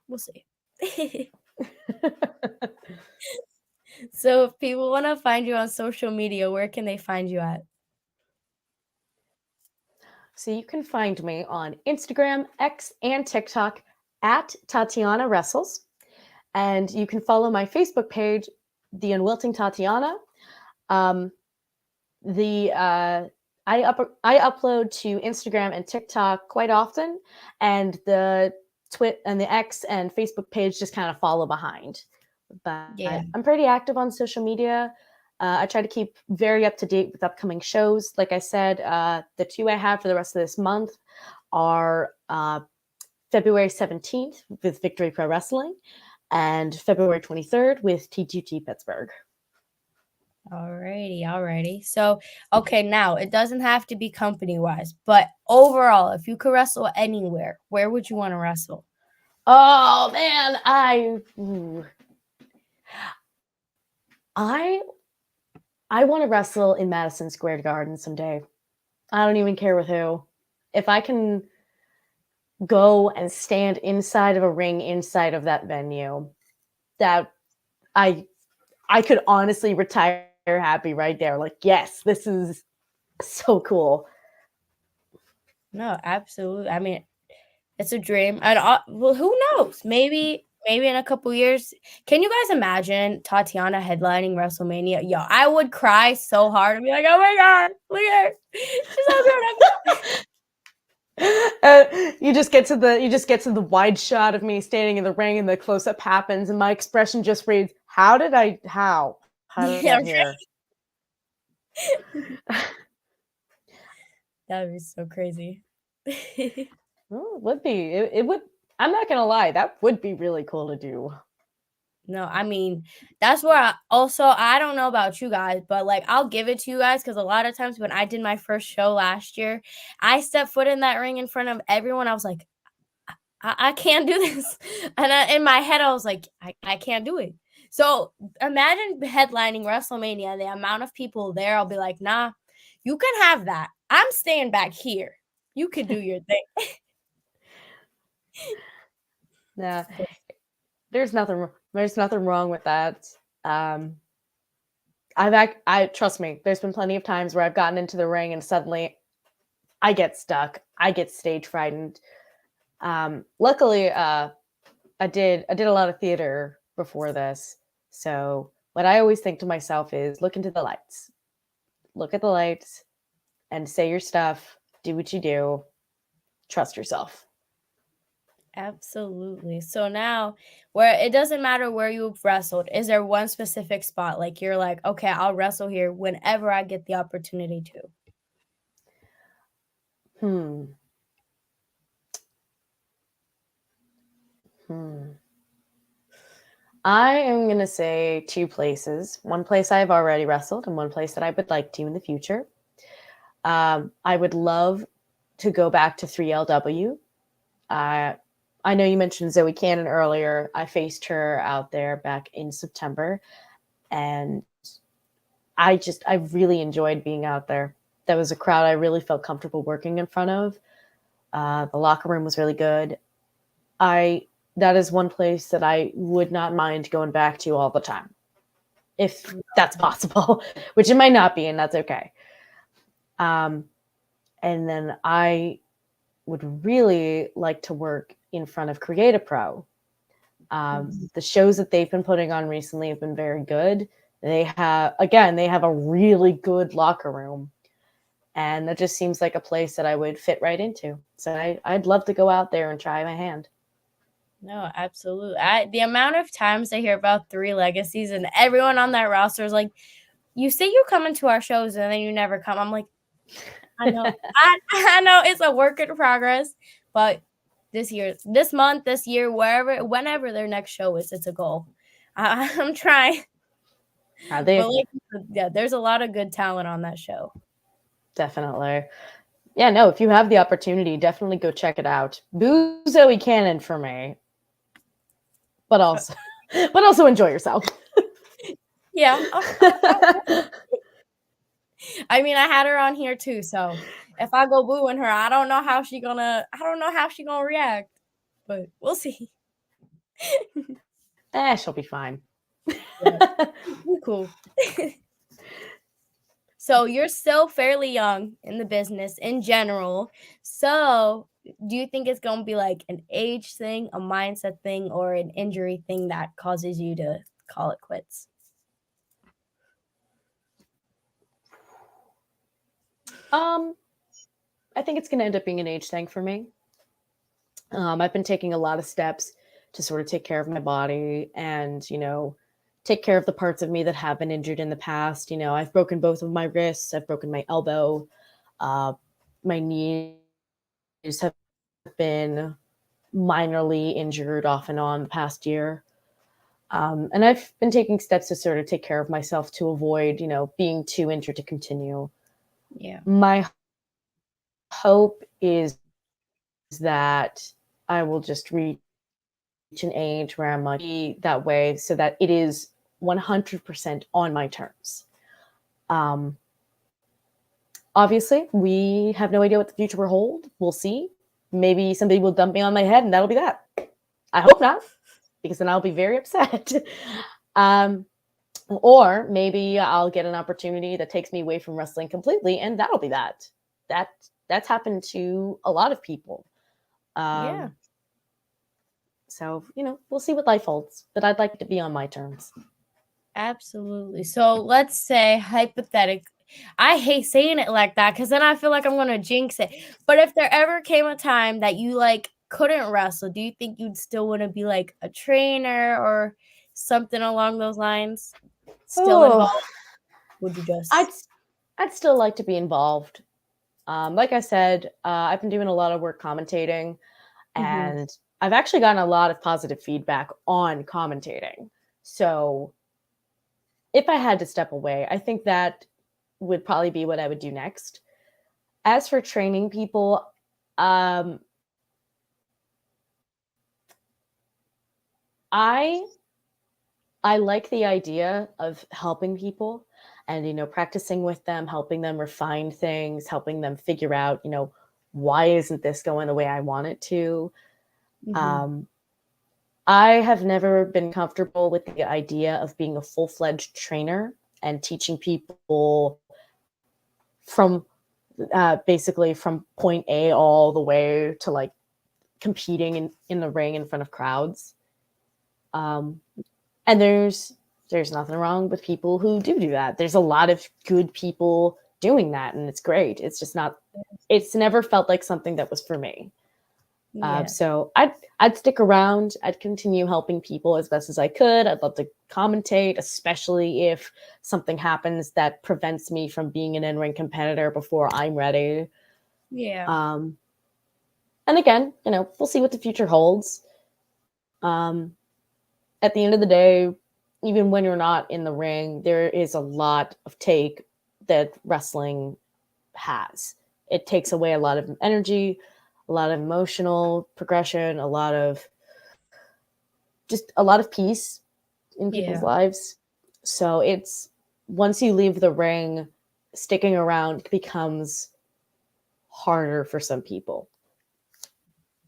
we'll see. So if people want to find you on social media, where can they find you at? So you can find me on Instagram, X, and TikTok at Tatiana Wrestles. And you can follow my Facebook page, The Unwilting Tatiana. I upload to Instagram and TikTok quite often, and the X and Facebook page just kind of follow behind. But yeah. I'm pretty active on social media. I try to keep very up to date with upcoming shows. Like I said, the 2 I have for the rest of this month are February 17th with Victory Pro Wrestling and February 23rd with T2T Pittsburgh. Alrighty. So, okay, now it doesn't have to be company-wise, but overall, if you could wrestle anywhere, where would you want to wrestle? Oh man, I I want to wrestle in Madison Square Garden someday. I don't even care with who. If I can go and stand inside of a ring inside of that venue, that I I could honestly retire happy right there. Like, yes, this is so cool. No, absolutely. I mean, it's a dream. And well, who knows? Maybe in a couple years. Can you guys imagine Tatiana headlining WrestleMania? Yo, I would cry so hard and be like, "Oh my god, look at her. She's so grown up." You just get to the wide shot of me standing in the ring, and the close up happens, and my expression just reads, "How did I? How did I Yeah, get here?" right. That would be so crazy. Well, it would be. It would. I'm not gonna lie. That would be really cool to do. No, I mean, that's where I don't know about you guys, but like I'll give it to you guys because a lot of times when I did my first show last year, I stepped foot in that ring in front of everyone. I was like, I can't do this. And in my head, I was like, I can't do it. So imagine headlining WrestleMania, the amount of people there. I'll be like, nah, you can have that. I'm staying back here. You could do your thing. Nah, there's nothing wrong with that. Um, I trust me. There's been plenty of times where I've gotten into the ring and suddenly I get stuck. I get stage frightened. Luckily, I did a lot of theater before this, so what I always think to myself is look into the lights, look at the lights, and say your stuff. Do what you do. Trust yourself. Absolutely. So now, where it doesn't matter where you've wrestled, is there one specific spot like you're like, okay, I'll wrestle here whenever I get the opportunity to? Hmm. Hmm. I am gonna say two places. One place I've already wrestled, and one place that I would like to in the future. I would love to go back to 3LW. Uh, I know you mentioned Zoe Cannon earlier. I faced her out there back in September, and I really enjoyed being out there. That was a crowd I really felt comfortable working in front of. The locker room was really good. I That is one place that I would not mind going back to all the time, if that's possible, which it might not be, and that's okay. Um, and then I would really like to work in front of Create a Pro. The shows that they've been putting on recently have been very good. They have a really good locker room, and that just seems like a place that I would fit right into. So I'd love to go out there and try my hand. No, absolutely. The amount of times I hear about Three Legacies and everyone on that roster is like, you say you come into our shows and then you never come. I'm like, I know, I know it's a work in progress, but this month, this year, whenever their next show is, it's a goal. I'm trying, Are but they like, yeah, there's a lot of good talent on that show. definitely? Yeah, no. If you have the opportunity, definitely go check it out. Boo Zoe Cannon for me, but also, but also enjoy yourself. Yeah, I mean, I had her on here too, so if I go booing her, I don't know how she gonna react, but we'll see. She'll be fine. Yeah, cool. So you're still fairly young in the business in general. So do you think it's gonna be like an age thing, a mindset thing, or an injury thing that causes you to call it quits? um, I think it's going to end up being an age thing for me. I've been taking a lot of steps to sort of take care of my body and, take care of the parts of me that have been injured in the past. I've broken both of my wrists, I've broken my elbow, uh, my knees have been minorly injured off and on the past year. And I've been taking steps to sort of take care of myself to avoid, being too injured to continue. Yeah. My hope is that I will just reach an age where I'm like be that way so that it is 100% on my terms. Um, Obviously, we have no idea what the future will hold. We'll see. Maybe somebody will dump me on my head, and that'll be that. I hope not, because then I'll be very upset. um, or maybe I'll get an opportunity that takes me away from wrestling completely, and that'll be that. That that's happened to a lot of people. Yeah. Um, so we'll see what life holds. But I'd like to be on my terms. Absolutely. So let's say hypothetically, I hate saying it like that because then I feel like I'm gonna jinx it. But if there ever came a time that you like couldn't wrestle, do you think you'd still want to be like a trainer or something along those lines? Still Oh, involved? Would you I'd just? I'd still like to be involved. Like I said, I've been doing a lot of work commentating, Mm-hmm. and I've actually gotten a lot of positive feedback on commentating. So if I had to step away, I think that would probably be what I would do next. As for training people, um, I I like the idea of helping people and practicing with them, helping them refine things, helping them figure out why isn't this going the way I want it to. Mm-hmm. Um, I have never been comfortable with the idea of being a full-fledged trainer and teaching people from basically from point A all the way to like competing in the ring in front of crowds. Um, and there's nothing wrong with people who do that. There's a lot of good people doing that, and it's great. It's just not. It's never felt like something that was for me. Yeah. So I'd stick around. I'd continue helping people as best as I could. I'd love to commentate, especially if something happens that prevents me from being an in-ring competitor before I'm ready. Yeah. Um, and again, we'll see what the future holds. Um, at the end of the day, even when you're not in the ring, there is a lot of take that wrestling has. It takes away a lot of energy, a lot of emotional progression, just a lot of peace in people's Yeah. lives. So it's once you leave the ring, sticking around becomes harder for some people.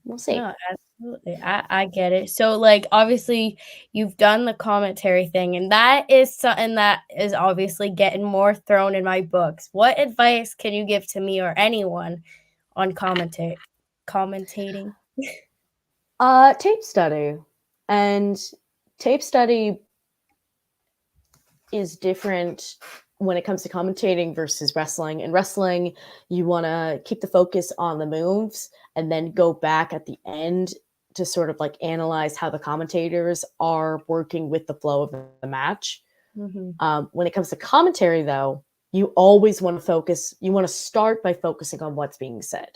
We'll see. No, absolutely. I get it. So like obviously you've done the commentary thing and that is something that is obviously getting more thrown in my books. What advice can you give to me or anyone on commentating? Tape study. And tape study is different when it comes to commentating versus wrestling. In wrestling, you want to keep the focus on the moves and then go back at the end to sort of like analyze how the commentators are working with the flow of the match. Mm-hmm. When it comes to commentary, though, you always want to focus, you want to start by focusing on what's being said.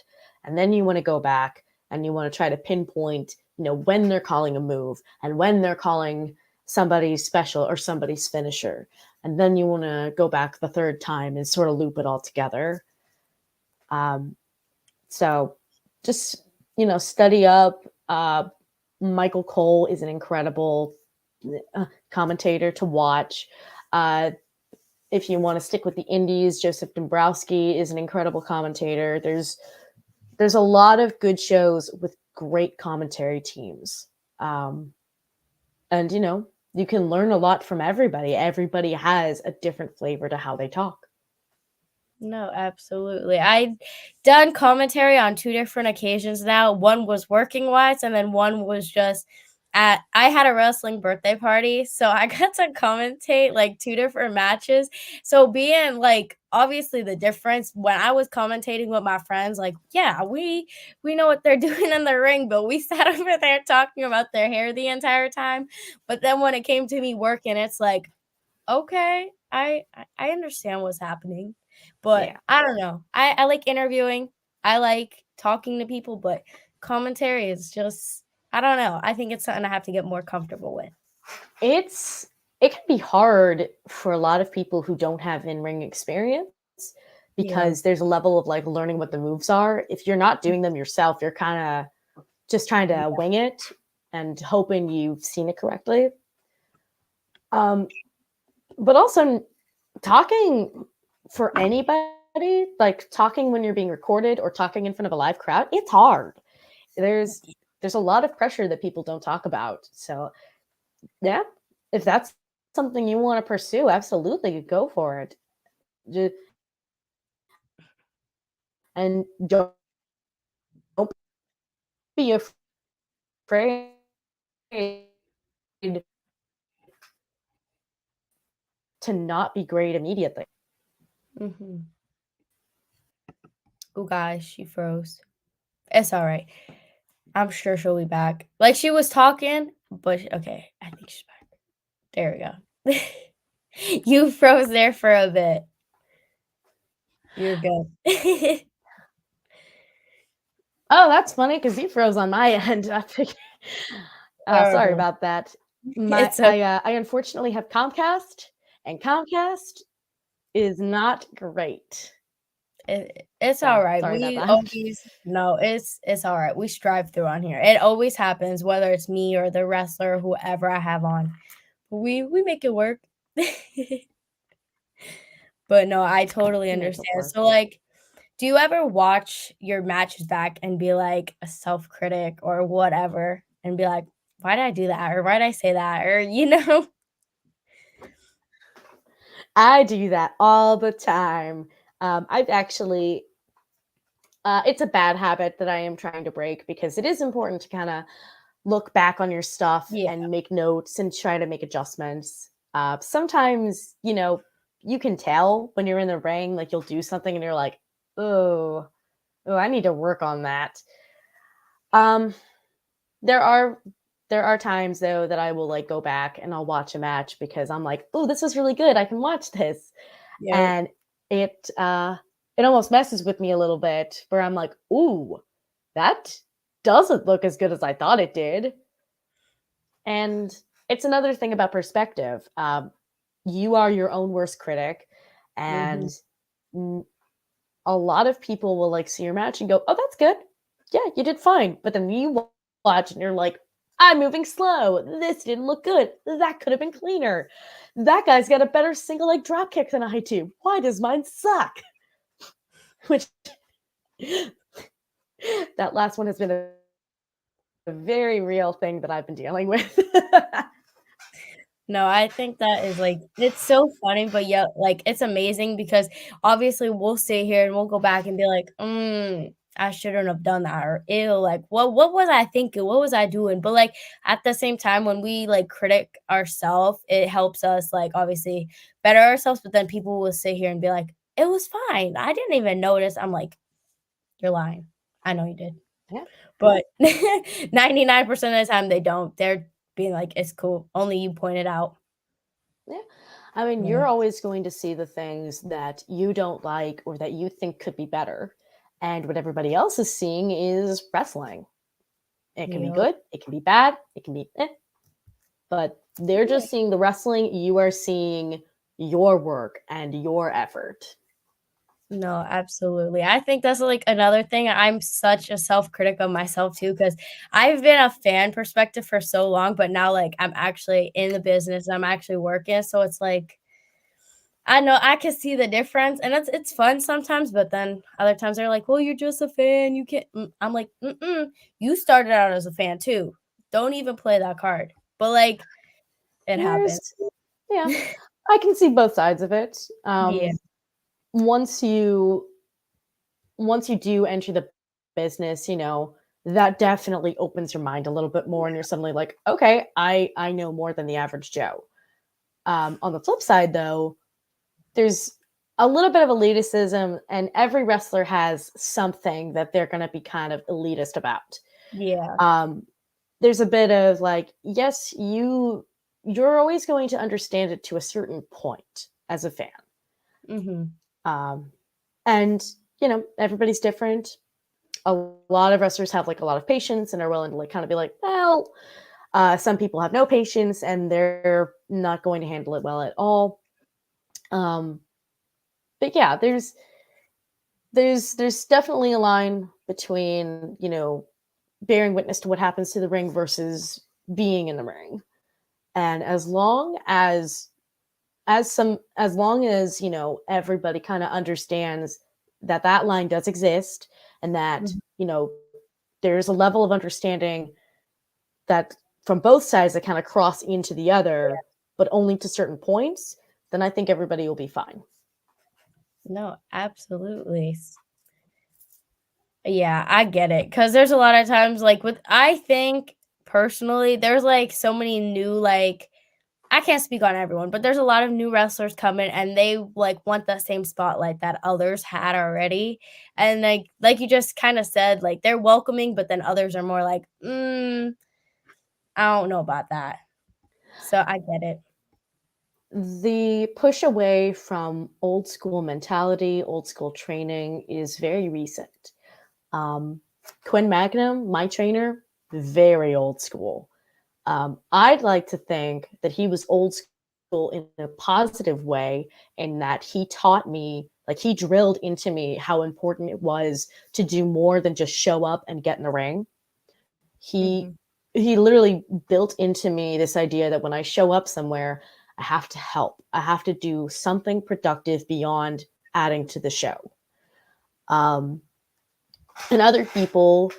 And then you want to go back and you want to try to pinpoint, when they're calling a move and when they're calling somebody's special or somebody's finisher. And then you want to go back the third time and sort of loop it all together. So just, study up. Michael Cole is an incredible commentator to watch. If you want to stick with the indies, Joseph Dombrowski is an incredible commentator. There's a lot of good shows with great commentary teams. And you can learn a lot from everybody. Everybody has a different flavor to how they talk. No, absolutely. I've done commentary on two different occasions now. One was working wise, and then one was just I had a wrestling birthday party, so I got to commentate like two different matches. So being like obviously the difference when I was commentating with my friends, like, yeah, we know what they're doing in the ring, but we sat over there talking about their hair the entire time. But then when it came to me working, it's like, okay, I understand what's happening, but Yeah. I don't know. I like interviewing. I like talking to people, but commentary is just I don't know. I think it's something I have to get more comfortable with. It can be hard for a lot of people who don't have in-ring experience Yeah. because there's a level of like learning what the moves are. If you're not doing them yourself, you're kind of just trying to Yeah. wing it. and hoping you've seen it correctly. But also talking for anybody, like talking when you're being recorded or talking in front of a live crowd, it's hard. There's a lot of pressure that people don't talk about. So yeah, if that's something you want to pursue, absolutely go for it. Just, and don't be afraid to not be great immediately. Mm-hmm. Oh gosh, she froze. It's all right. I'm sure she'll be back. Like she was talking, but okay, I think she's back. There we go. You froze there for a bit. You're good. Oh, that's funny because you froze on my end. I figured, sorry Terrible. about that. It's okay. I unfortunately have Comcast, and Comcast is not great. It's all So right. sorry about We that. always no, it's all right. We strive through on here. It always happens, whether it's me or the wrestler, whoever I have on. We make it work. But no, I totally You make it understand. work. So like, do you ever watch your matches back and be like a self-critic or whatever and be like, why did I do that? Or why did I say that? Or I do that all the time. I've actually, it's a bad habit that I am trying to break because it is important to kind of look back on your stuff Yeah, and make notes and try to make adjustments. Sometimes, you can tell when you're in the ring, like you'll do something and you're like, oh, I need to work on that. Um, there are times though that I will like go back and I'll watch a match because I'm like, oh, this was really good. I can watch this, yeah. and it almost messes with me a little bit where I'm like, ooh, that doesn't look as good as I thought it did. And it's another thing about perspective. You are your own worst critic, Mm-hmm. and a lot of people will like see your match and go, "Oh, that's good. Yeah, you did fine." But then you watch and you're like, "I'm moving slow. This didn't look good. That could have been cleaner. That guy's got a better single leg drop kick than I do. Why does mine suck?" Which that last one has been a very real thing that I've been dealing with. No, I think that is like it's so funny, but yeah, like it's amazing because obviously we'll sit here and we'll go back and be like, I shouldn't have done that, or ew, like what was I thinking? What was I doing? But like at the same time, when we like critic ourselves, it helps us like obviously better ourselves, but then people will sit here and be like, it was fine. I didn't even notice. I'm like, you're lying. I know you did. Yeah. But 99% of the time they don't. They're being like, it's cool. Only you pointed out. Yeah. I mean, Yeah. you're always going to see the things that you don't like or that you think could be better. And what everybody else is seeing is wrestling. It can be Yep. good, it can be bad, it can be but they're Yeah. just seeing the wrestling. You are seeing your work and your effort. No, absolutely. I think that's like another thing. I'm such a self-critic of myself too, because I've been a fan perspective for so long, but now like I'm actually in the business, I'm actually working. So it's like I know I can see the difference and it's fun sometimes, but then other times they're like, well, you're just a fan. You can't I'm like, you started out as a fan too. Don't even play that card. But like it There's, happens. yeah, I can see both sides of it. Yeah. Once you do enter the business, that definitely opens your mind a little bit more, and you're suddenly like, okay, I know more than the average Joe. On the flip side, though, there's a little bit of elitism, and every wrestler has something that they're going to be kind of elitist about. Yeah. Um, there's a bit of like, yes, you're always going to understand it to a certain point as a fan, Mhm. um, and everybody's different. A lot of wrestlers have like a lot of patience and are willing to like kind of be like, well, some people have no patience and they're not going to handle it well at all. Um, but yeah, there's definitely a line between bearing witness to what happens to the ring versus being in the ring. And as long as, everybody kind of understands that that line does exist, and that, Mhm. there's a level of understanding that from both sides that kind of cross into the other, but only to certain points, then I think everybody will be fine. No, absolutely. Yeah, I get it. Cause there's a lot of times, like, I think personally, there's like so many new, like, I can't speak on everyone, but there's a lot of new wrestlers coming and they like want the same spotlight that others had already. And like you just kind of said, like they're welcoming, but then others are more like, I don't know about that. So I get it. The push away from old school mentality, old school training is very recent. Um, Quinn Magnum, my trainer, very old school. I'd like to think that he was old school in a positive way, in that he taught me, like he drilled into me how important it was to do more than just show up and get in the ring. He Mhm. he literally built into me this idea that when I show up somewhere, I have to help. I have to do something productive beyond adding to the show. Um, and other people,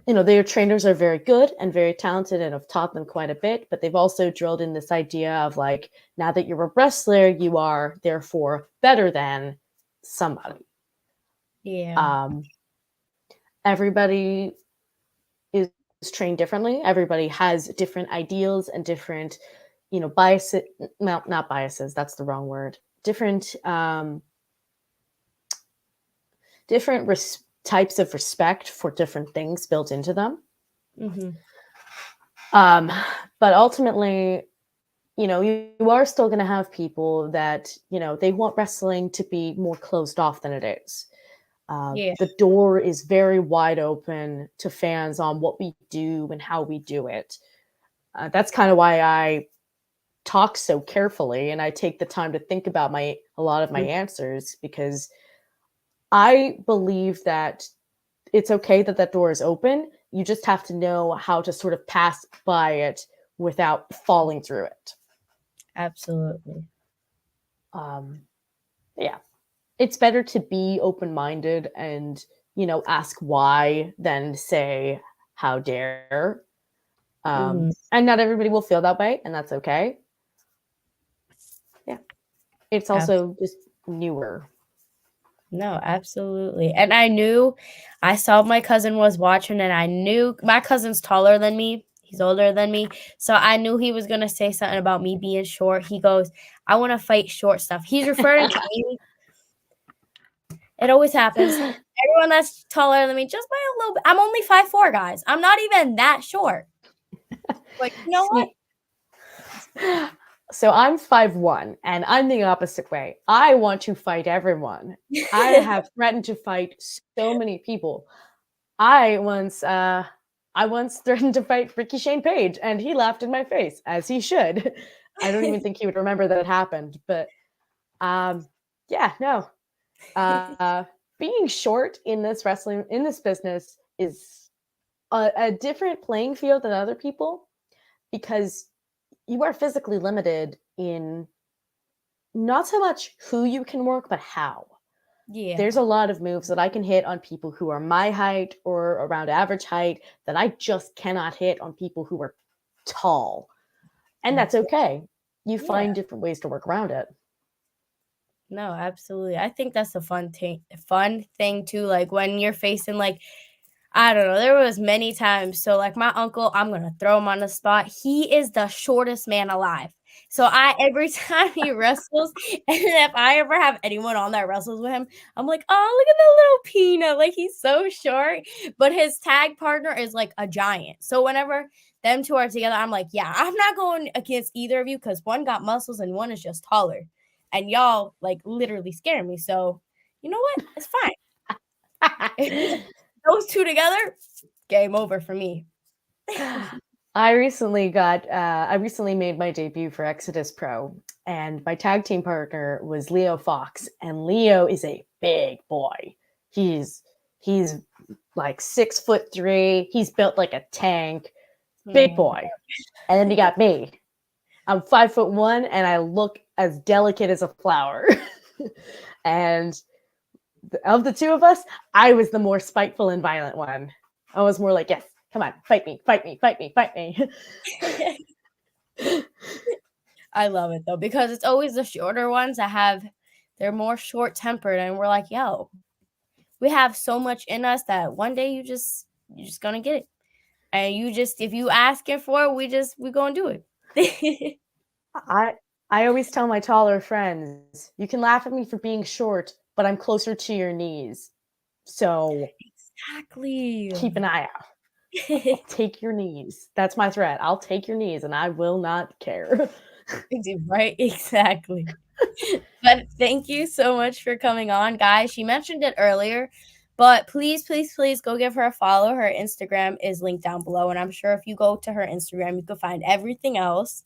their trainers are very good and very talented and have taught them quite a bit, but they've also drilled in this idea of like, now that you're a wrestler, you are therefore better than somebody. Yeah. Um, Everybody is trained differently. Everybody has different ideals and different, biases. No, not biases. That's the wrong word. Different types of respect for different things built into them. Mhm. Um, but ultimately, you are still going to have people that, they want wrestling to be more closed off than it is. Yeah. The door is very wide open to fans on what we do and how we do it. That's kind of why I talk so carefully and I take the time to think about a lot of my answers, because I believe that it's okay that that door is open. You just have to know how to sort of pass by it without falling through it. Absolutely. Um, yeah, it's better to be open minded and, ask why than say, how dare. Mhm. And not everybody will feel that way, and that's okay. Yeah. It's also just newer. No, absolutely. And I saw my cousin was watching and I knew my cousin's taller than me. He's older than me. So I knew he was going to say something about me being short. He goes, I want to fight short stuff. He's referring to me. It always happens. Everyone that's taller than me, just by a little bit. I'm only 5'4", guys. I'm not even that short. But you know what? See, so I'm 5'1", and I'm the opposite way. I want to fight everyone. I have threatened to fight so many people. I once uh I once threatened to fight Ricky Shane Page, and he laughed in my face, as he should. I don't even think he would remember that it happened, but um yeah, no. Uh Being short in this business is a different playing field than other people, because you are physically limited in not so much who you can work, but how. Yeah. There's a lot of moves that I can hit on people who are my height or around average height that I just cannot hit on people who are tall. And that's okay. You Yeah. find different ways to work around it. No, absolutely. I think that's a fun thing too. Like when you're facing like I don't know. There was many times. So like my uncle, I'm gonna throw him on the spot. He is the shortest man alive. So I every time he wrestles, and if I ever have anyone on that wrestles with him, I'm like, oh, look at the little peanut. Like he's so short. But his tag partner is like a giant. So whenever them two are together, I'm like, yeah, I'm not going against either of you because one got muscles and one is just taller. And y'all like literally scare me. So you know what? It's fine. Those two together, game over for me. I recently made my debut for Exodus Pro, and my tag team partner was Leo Fox, and Leo is a big boy. He's like 6'3". He's built like a tank, big Oh, boy. And then you got me. I'm 5'1", and I look as delicate as a flower. And of the two of us, I was the more spiteful and violent one. I was more like, yes, come on, fight me, fight me, fight me, fight me. I love it though, because it's always the shorter ones that they're more short tempered, and we're like, yo, we have so much in us that one day you're just gonna get it. And if you asking for it, we gonna do it. I I always tell my taller friends, you can laugh at me for being short, but I'm closer to your knees. So Exactly. keep an eye out. I'll take your knees. That's my threat. I'll take your knees and I will not care. Right? Exactly. But thank you so much for coming on, guys. She mentioned it earlier, but please, please, please go give her a follow. Her Instagram is linked down below, and I'm sure if you go to her Instagram, you can find everything else.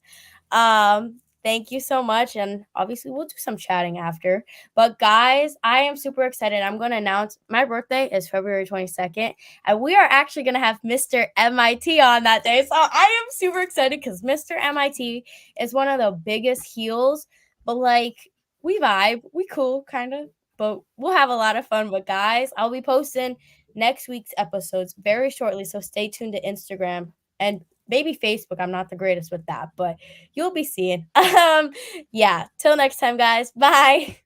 Thank you so much, and obviously we'll do some chatting after. But guys, I am super excited. I'm going to announce my birthday is February 22nd, and we are actually going to have Mr. MIT on that day. So I am super excited because Mr. MIT is one of the biggest heels, but like we vibe, we cool kind of, but we'll have a lot of fun. But guys, I'll be posting next week's episodes very shortly, so stay tuned to Instagram and maybe Facebook. I'm not the greatest with that, but you'll be seeing. Yeah, till next time, guys. Bye.